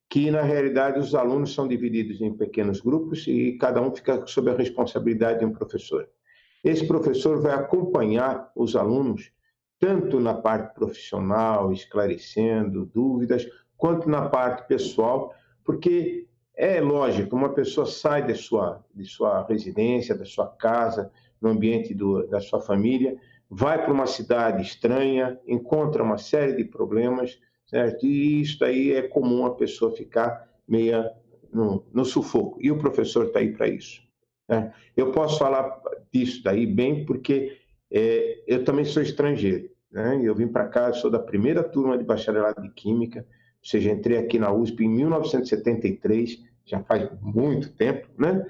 que, na realidade, os alunos são divididos em pequenos grupos e cada um fica sob a responsabilidade de um professor. Esse professor vai acompanhar os alunos tanto na parte profissional, esclarecendo dúvidas, quanto na parte pessoal, porque é lógico, uma pessoa sai de sua residência, da sua casa, no ambiente da sua família, vai para uma cidade estranha, encontra uma série de problemas, certo? E isso aí é comum a pessoa ficar meia no sufoco. E o professor está aí para isso, né? Eu posso falar disso daí bem porque eu também sou estrangeiro, né? Eu vim para cá, sou da primeira turma de bacharelado de Química, ou seja, entrei aqui na USP em 1973, já faz muito tempo, né?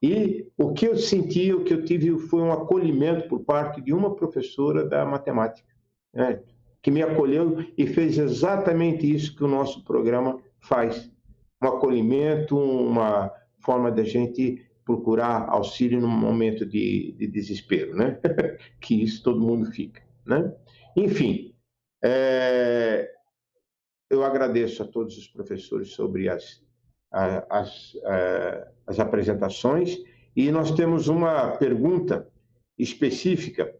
E o que eu senti, o que eu tive foi um acolhimento por parte de uma professora da matemática, né? Que me acolheu e fez exatamente isso que o nosso programa faz. Um acolhimento, uma forma da gente procurar auxílio num momento de desespero, né? Que isso todo mundo fica, né? Enfim, eu agradeço a todos os professores sobre as apresentações e nós temos uma pergunta específica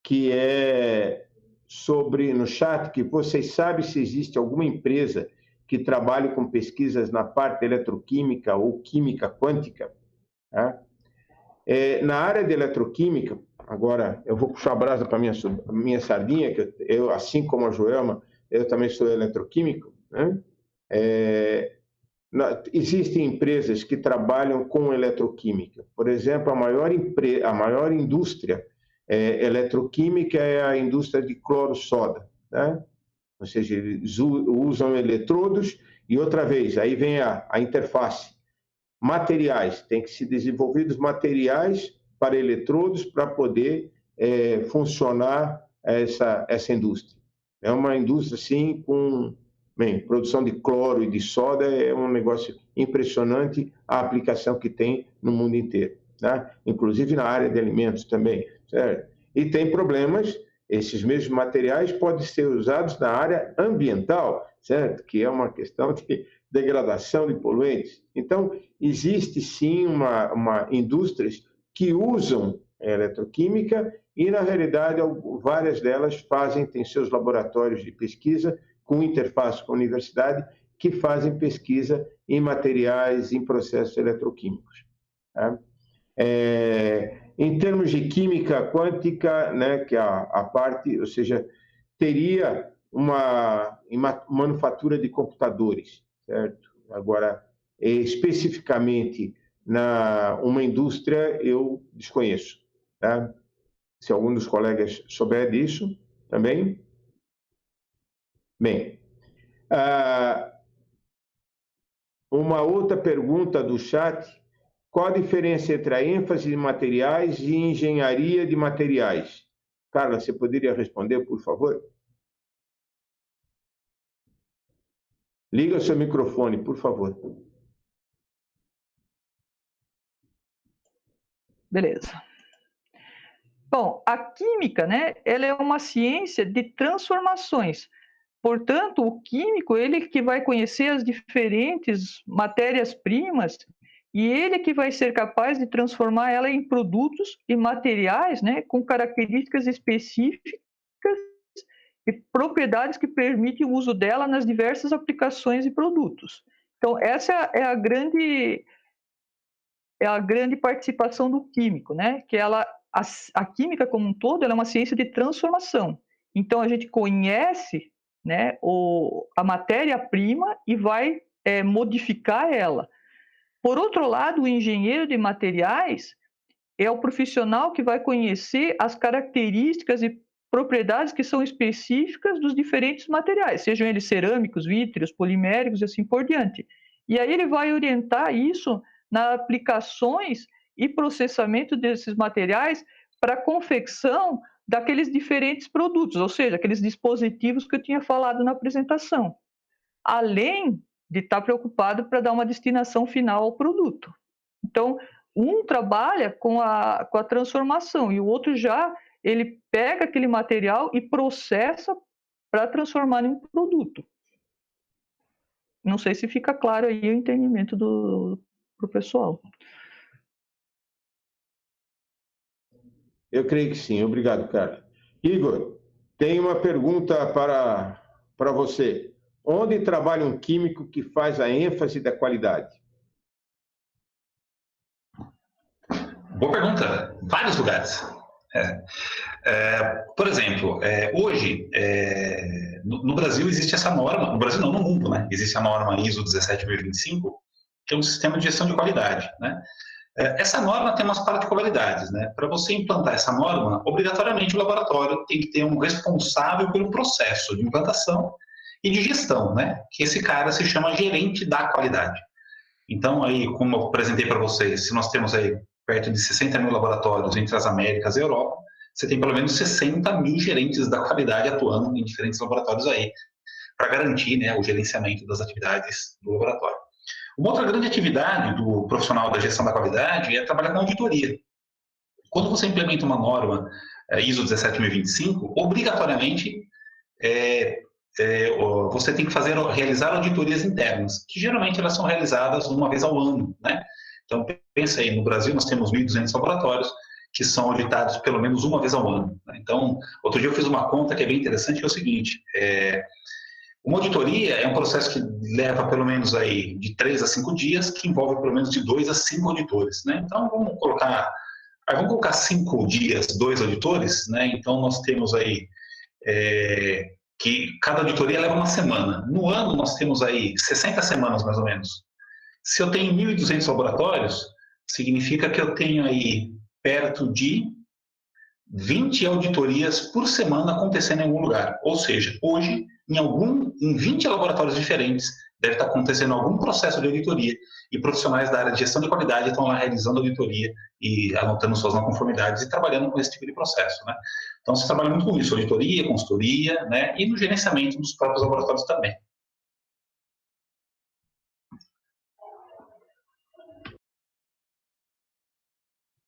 que é sobre, no chat, que vocês sabem se existe alguma empresa que trabalhe com pesquisas na parte eletroquímica ou química quântica, tá? Na área de eletroquímica, agora eu vou puxar a brasa para a minha sardinha, que eu, assim como a Joelma, eu também sou eletroquímico, né? Existem empresas que trabalham com eletroquímica. Por exemplo, a maior indústria eletroquímica é a indústria de cloro-soda, né? Ou seja, eles usam eletrodos e, outra vez, aí vem a interface. Materiais, tem que ser desenvolvidos materiais para eletrodos para poder funcionar essa indústria. É uma indústria, sim, com produção de cloro e de soda, é um negócio impressionante a aplicação que tem no mundo inteiro, né? Inclusive na área de alimentos também, certo? E tem problemas, esses mesmos materiais podem ser usados na área ambiental, certo? Que é uma questão de degradação de poluentes. Então, existe sim indústrias que usam eletroquímica e, na realidade, várias delas têm seus laboratórios de pesquisa com interface com a universidade que fazem pesquisa em materiais, em processos eletroquímicos, tá? Em termos de química quântica, né, que é a parte, ou seja, teria uma manufatura de computadores, certo? Agora, especificamente uma indústria, eu desconheço, tá? Se algum dos colegas souber disso também. Bem, uma outra pergunta do chat: qual a diferença entre a ênfase de materiais e engenharia de materiais? Carla, você poderia responder, por favor? Liga o seu microfone, por favor. Beleza. Bom, a química, né, ela é uma ciência de transformações. Portanto, o químico, ele que vai conhecer as diferentes matérias-primas e ele que vai ser capaz de transformar ela em produtos e materiais, né, com características específicas e propriedades que permitem o uso dela nas diversas aplicações e produtos. Então, essa é a grande participação do químico, né? Que a química como um todo, ela é uma ciência de transformação. Então, a gente conhece, né, a matéria-prima e vai modificar ela. Por outro lado, o engenheiro de materiais é o profissional que vai conhecer as características e propriedades que são específicas dos diferentes materiais, sejam eles cerâmicos, vítreos, poliméricos e assim por diante. E aí ele vai orientar isso nas aplicações e processamento desses materiais para a confecção daqueles diferentes produtos, ou seja, aqueles dispositivos que eu tinha falado na apresentação, além de estar preocupado para dar uma destinação final ao produto. Então, um trabalha com a transformação e o outro ele pega aquele material e processa para transformar em um produto. Não sei se fica claro aí o entendimento pro pessoal. Eu creio que sim. Obrigado, Carla. Igor, tem uma pergunta para você. Onde trabalha um químico que faz a ênfase da qualidade? Boa pergunta. Vários lugares. Por exemplo, hoje, no Brasil existe essa norma, no Brasil não, no mundo, né? Existe a norma ISO 17025, que é um sistema de gestão de qualidade, né? Essa norma tem umas particularidades, né? Para você implantar essa norma, obrigatoriamente o laboratório tem que ter um responsável pelo processo de implantação e de gestão, né? Que esse cara se chama gerente da qualidade. Então, aí, como eu apresentei para vocês, se nós temos aí perto de 60 mil laboratórios entre as Américas e a Europa, você tem pelo menos 60 mil gerentes da qualidade atuando em diferentes laboratórios aí, para garantir, né, o gerenciamento das atividades do laboratório. Uma outra grande atividade do profissional da gestão da qualidade é trabalhar com auditoria. Quando você implementa uma norma ISO 17025, obrigatoriamente você tem que realizar auditorias internas, que geralmente elas são realizadas uma vez ao ano, né? Então, pensa aí, no Brasil nós temos 1.200 laboratórios que são auditados pelo menos uma vez ao ano, né? Então, outro dia eu fiz uma conta que é bem interessante, que é o seguinte, uma auditoria é um processo que leva pelo menos aí de 3 a 5 dias, que envolve pelo menos de 2 a 5 auditores, né? Então, vamos colocar 5 dias, 2 auditores, né? Então, nós temos aí que cada auditoria leva uma semana. No ano, nós temos aí 60 semanas, mais ou menos. Se eu tenho 1.200 laboratórios, significa que eu tenho aí perto de 20 auditorias por semana acontecendo em algum lugar. Ou seja, hoje, em 20 laboratórios diferentes, deve estar acontecendo algum processo de auditoria e profissionais da área de gestão de qualidade estão lá realizando auditoria e anotando suas não conformidades e trabalhando com esse tipo de processo, né? Então, você trabalha muito com isso, auditoria, consultoria, né? E no gerenciamento dos próprios laboratórios também.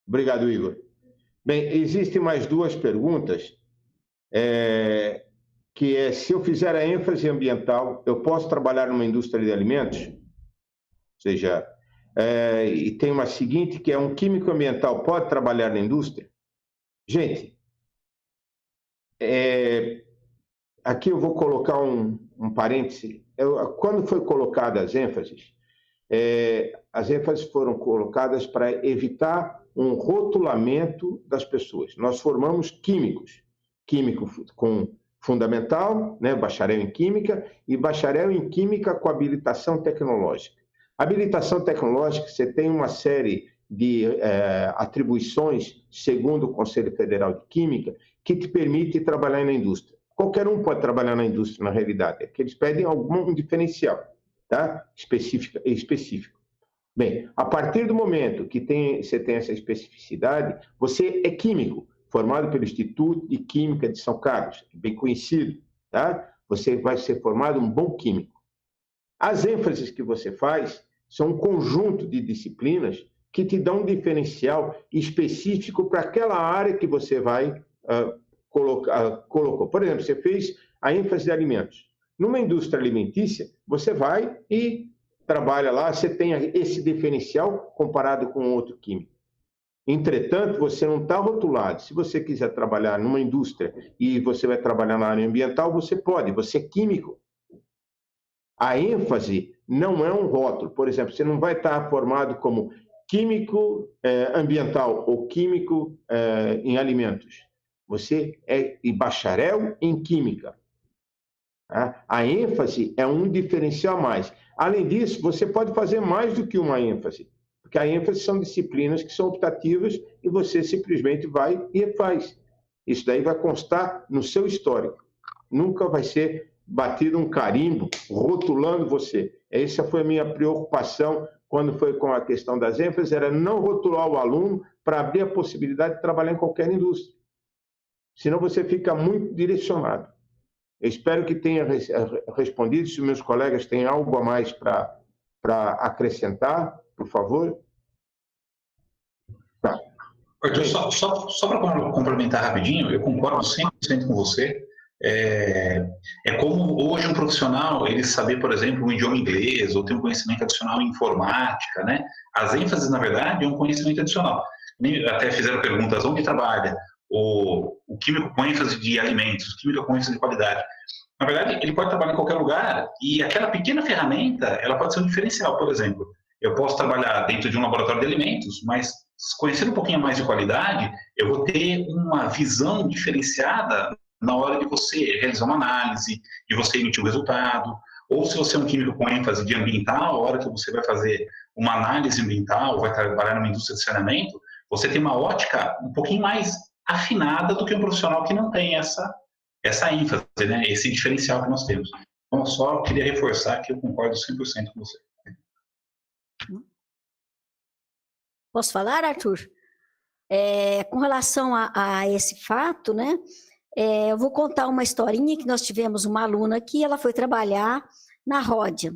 Obrigado, Igor. Bem, existem mais 2 perguntas, que é, se eu fizer a ênfase ambiental, eu posso trabalhar numa indústria de alimentos? Ou seja, e tem uma seguinte, que é, um químico ambiental pode trabalhar na indústria? Gente, aqui eu vou colocar um parêntese. Quando foi colocada as ênfases foram colocadas para evitar um rotulamento das pessoas. Nós formamos químicos, químico com fundamental, né, bacharel em química, e bacharel em química com habilitação tecnológica. Habilitação tecnológica, você tem uma série de atribuições, segundo o Conselho Federal de Química, que te permite trabalhar na indústria. Qualquer um pode trabalhar na indústria, na realidade, é que eles pedem algum diferencial, tá? Específico. Bem, a partir do momento que você tem essa especificidade, você é químico, formado pelo Instituto de Química de São Carlos, bem conhecido, tá? Você vai ser formado um bom químico. As ênfases que você faz são um conjunto de disciplinas que te dão um diferencial específico para aquela área que você vai colocou. Por exemplo, você fez a ênfase de alimentos. Numa indústria alimentícia, você vai e trabalha lá, você tem esse diferencial comparado com outro químico. Entretanto, você não está rotulado. Se você quiser trabalhar numa indústria e você vai trabalhar na área ambiental, você pode, você é químico. A ênfase não é um rótulo. Por exemplo, você não vai estar formado como químico ambiental ou químico em alimentos. Você é bacharel em química. Tá? A ênfase é um diferencial a mais. Além disso, você pode fazer mais do que uma ênfase, porque a ênfase são disciplinas que são optativas e você simplesmente vai e faz. Isso daí vai constar no seu histórico. Nunca vai ser batido um carimbo rotulando você. Essa foi a minha preocupação quando foi com a questão das ênfases, era não rotular o aluno para abrir a possibilidade de trabalhar em qualquer indústria. Senão você fica muito direcionado. Eu espero que tenha respondido. Se meus colegas têm algo a mais para acrescentar, por favor. Tá. Arthur, só para complementar rapidinho, eu concordo 100% com você. É como hoje um profissional ele saber, por exemplo, um idioma inglês ou ter um conhecimento adicional em informática, né? As ênfases, na verdade, é um conhecimento adicional. Até fizeram perguntas, onde trabalha o químico com ênfase de alimentos, o químico com ênfase de qualidade. Na verdade, ele pode trabalhar em qualquer lugar e aquela pequena ferramenta, ela pode ser um diferencial. Por exemplo, eu posso trabalhar dentro de um laboratório de alimentos, mas conhecendo um pouquinho mais de qualidade, eu vou ter uma visão diferenciada na hora de você realizar uma análise, de você emitir o resultado, ou se você é um químico com ênfase de ambiental, a hora que você vai fazer uma análise ambiental, vai trabalhar numa indústria de saneamento, você tem uma ótica um pouquinho mais afinada do que um profissional que não tem essa ênfase, né? Esse diferencial que nós temos. Então, só queria reforçar que eu concordo 100% com você. Posso falar, Arthur? Com relação a esse fato, né? Eu vou contar uma historinha que nós tivemos uma aluna aqui, ela foi trabalhar na Ródia.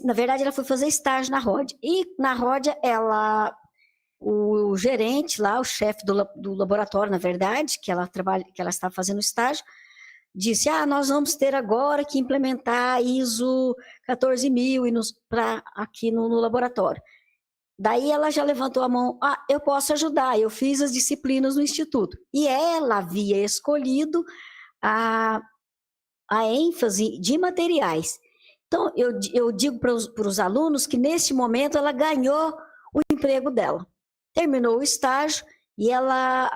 Na verdade, ela foi fazer estágio na Ródia. E na Ródia, o gerente lá, o chefe do laboratório, na verdade, que ela estava fazendo estágio, disse, nós vamos ter agora que implementar ISO 14000 aqui no laboratório. Daí ela já levantou a mão, eu posso ajudar, eu fiz as disciplinas no instituto. E ela havia escolhido a ênfase de materiais. Então, eu digo para os alunos que neste momento ela ganhou o emprego dela. Terminou o estágio e ela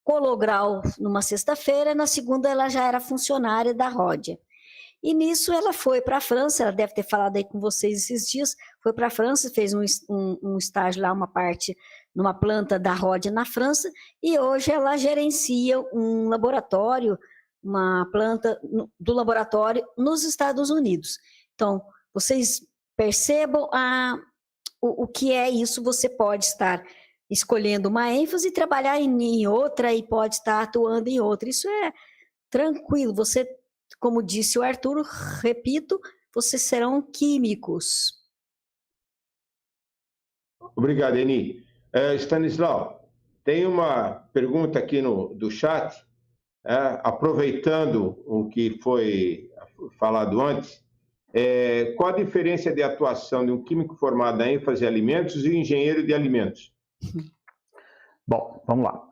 colou grau numa sexta-feira, na segunda ela já era funcionária da Ródia. E nisso ela foi para a França, ela deve ter falado aí com vocês esses dias, foi para a França, fez um estágio lá, uma parte numa planta da Ródia na França, e hoje ela gerencia um laboratório, uma planta do laboratório nos Estados Unidos. Então, vocês percebam o que é isso, você pode estar escolhendo uma ênfase e trabalhar em outra e pode estar atuando em outra. Isso é tranquilo, você, como disse o Arthur, repito, vocês serão químicos. Obrigado, Eni. Stanislau, tem uma pergunta aqui do chat, aproveitando o que foi falado antes, qual a diferença de atuação de um químico formado na ênfase em alimentos e um engenheiro de alimentos? Bom, vamos lá.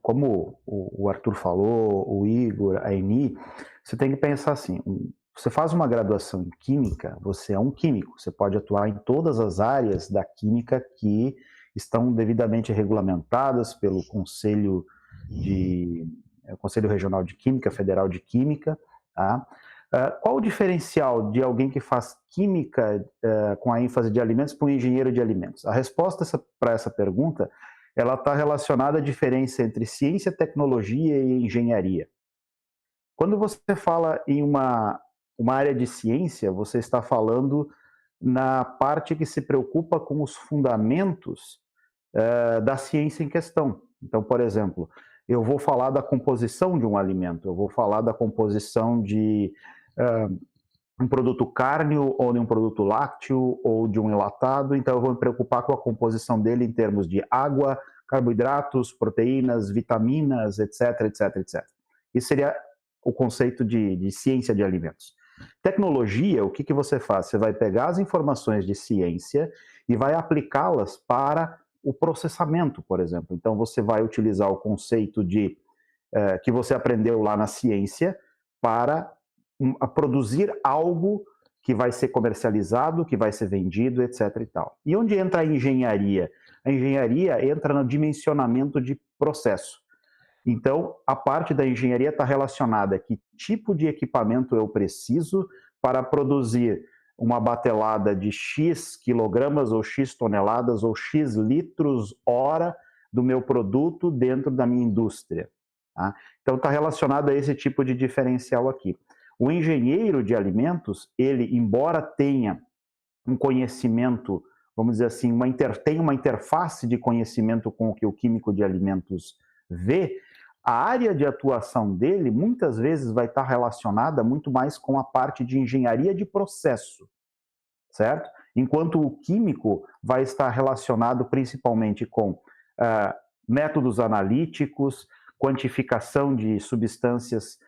Como o Arthur falou, o Igor, a Eni, você tem que pensar assim, você faz uma graduação em Química, você é um químico, você pode atuar em todas as áreas da Química que estão devidamente regulamentadas pelo Conselho Regional de Química, Federal de Química. Tá? Qual o diferencial de alguém que faz Química com a ênfase de alimentos para um engenheiro de alimentos? A resposta para essa pergunta ela está relacionada à diferença entre ciência, tecnologia e engenharia. Quando você fala em uma área de ciência, você está falando na parte que se preocupa com os fundamentos da ciência em questão. Então, por exemplo, eu vou falar da composição de um alimento, eu vou falar da composição de um produto cárneo ou de um produto lácteo ou de um enlatado, então eu vou me preocupar com a composição dele em termos de água, carboidratos, proteínas, vitaminas, etc, etc, etc. Isso seria o conceito de ciência de alimentos. Tecnologia, o que você faz? Você vai pegar as informações de ciência e vai aplicá-las para o processamento, por exemplo. Então, você vai utilizar o conceito de que você aprendeu lá na ciência para produzir algo que vai ser comercializado, que vai ser vendido, etc. e tal. E onde entra a engenharia? A engenharia entra no dimensionamento de processo. Então, a parte da engenharia está relacionada a que tipo de equipamento eu preciso para produzir uma batelada de X quilogramas, ou X toneladas, ou X litros hora do meu produto dentro da minha indústria. Tá? Então, está relacionado a esse tipo de diferencial aqui. O engenheiro de alimentos, ele, embora tenha um conhecimento, vamos dizer assim, tem uma interface de conhecimento com o que o químico de alimentos vê, a área de atuação dele muitas vezes vai estar relacionada muito mais com a parte de engenharia de processo, certo? Enquanto o químico vai estar relacionado principalmente com métodos analíticos, quantificação de substâncias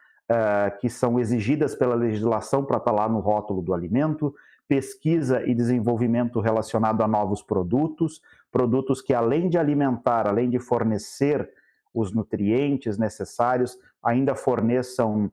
que são exigidas pela legislação para estar lá no rótulo do alimento, pesquisa e desenvolvimento relacionado a novos produtos, produtos que além de alimentar, além de fornecer os nutrientes necessários, ainda forneçam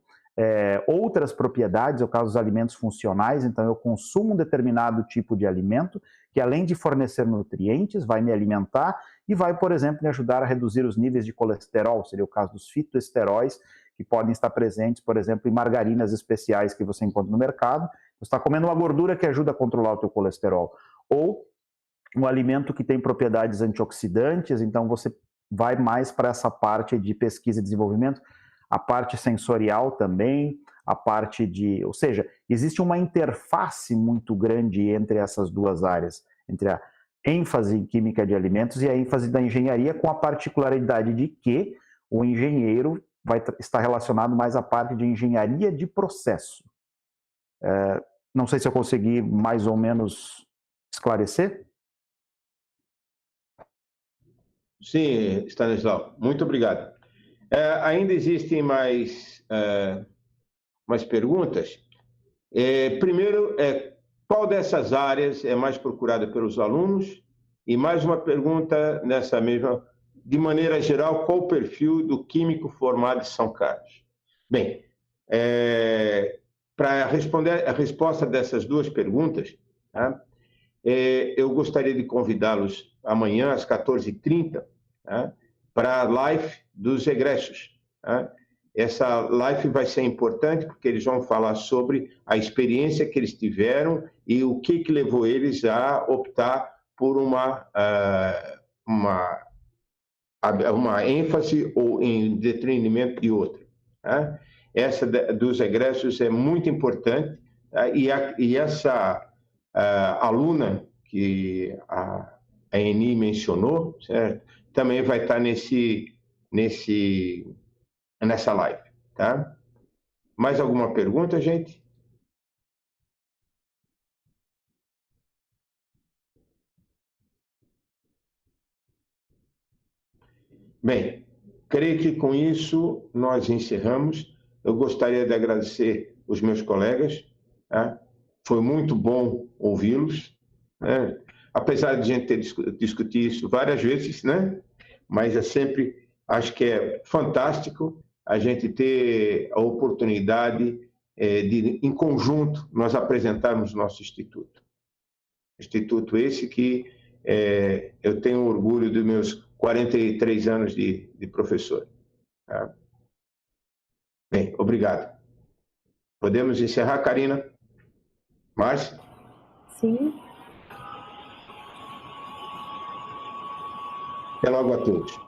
outras propriedades, no caso dos alimentos funcionais. Então eu consumo um determinado tipo de alimento que além de fornecer nutrientes, vai me alimentar e vai, por exemplo, me ajudar a reduzir os níveis de colesterol, seria o caso dos fitoesteróis, que podem estar presentes, por exemplo, em margarinas especiais que você encontra no mercado. Você está comendo uma gordura que ajuda a controlar o teu colesterol. Ou um alimento que tem propriedades antioxidantes, então você vai mais para essa parte de pesquisa e desenvolvimento, a parte sensorial também, a parte de... Ou seja, existe uma interface muito grande entre essas duas áreas, entre a ênfase em química de alimentos e a ênfase da engenharia, com a particularidade de que o engenheiro vai estar relacionado mais à parte de engenharia de processo. Não sei se eu consegui mais ou menos esclarecer. Sim, Stanislau, muito obrigado. Ainda existem mais perguntas. Primeiro, qual dessas áreas é mais procurada pelos alunos? E mais uma pergunta nessa mesma, de maneira geral, qual o perfil do químico formado em São Carlos? Bem, para responder a resposta dessas duas perguntas, tá? Eu gostaria de convidá-los amanhã às 14h30, tá? Para a live dos egressos. Tá? Essa live vai ser importante porque eles vão falar sobre a experiência que eles tiveram e o que levou eles a optar por uma ênfase ou em detrimento de outra. Tá? Essa dos egressos é muito importante, tá? E essa aluna que a Eni mencionou, certo? Também vai estar nessa live, tá? Mais alguma pergunta, gente? Bem, creio que com isso nós encerramos. Eu gostaria de agradecer os meus colegas, tá? Foi muito bom ouvi-los, né? Apesar de a gente ter discutido isso várias vezes, né? Mas acho que é fantástico a gente ter a oportunidade de, em conjunto, nós apresentarmos nosso instituto. Instituto esse que eu tenho orgulho dos meus 43 anos de professor. Tá? Bem, obrigado. Podemos encerrar, Karina? Márcia? Sim. Até logo a todos.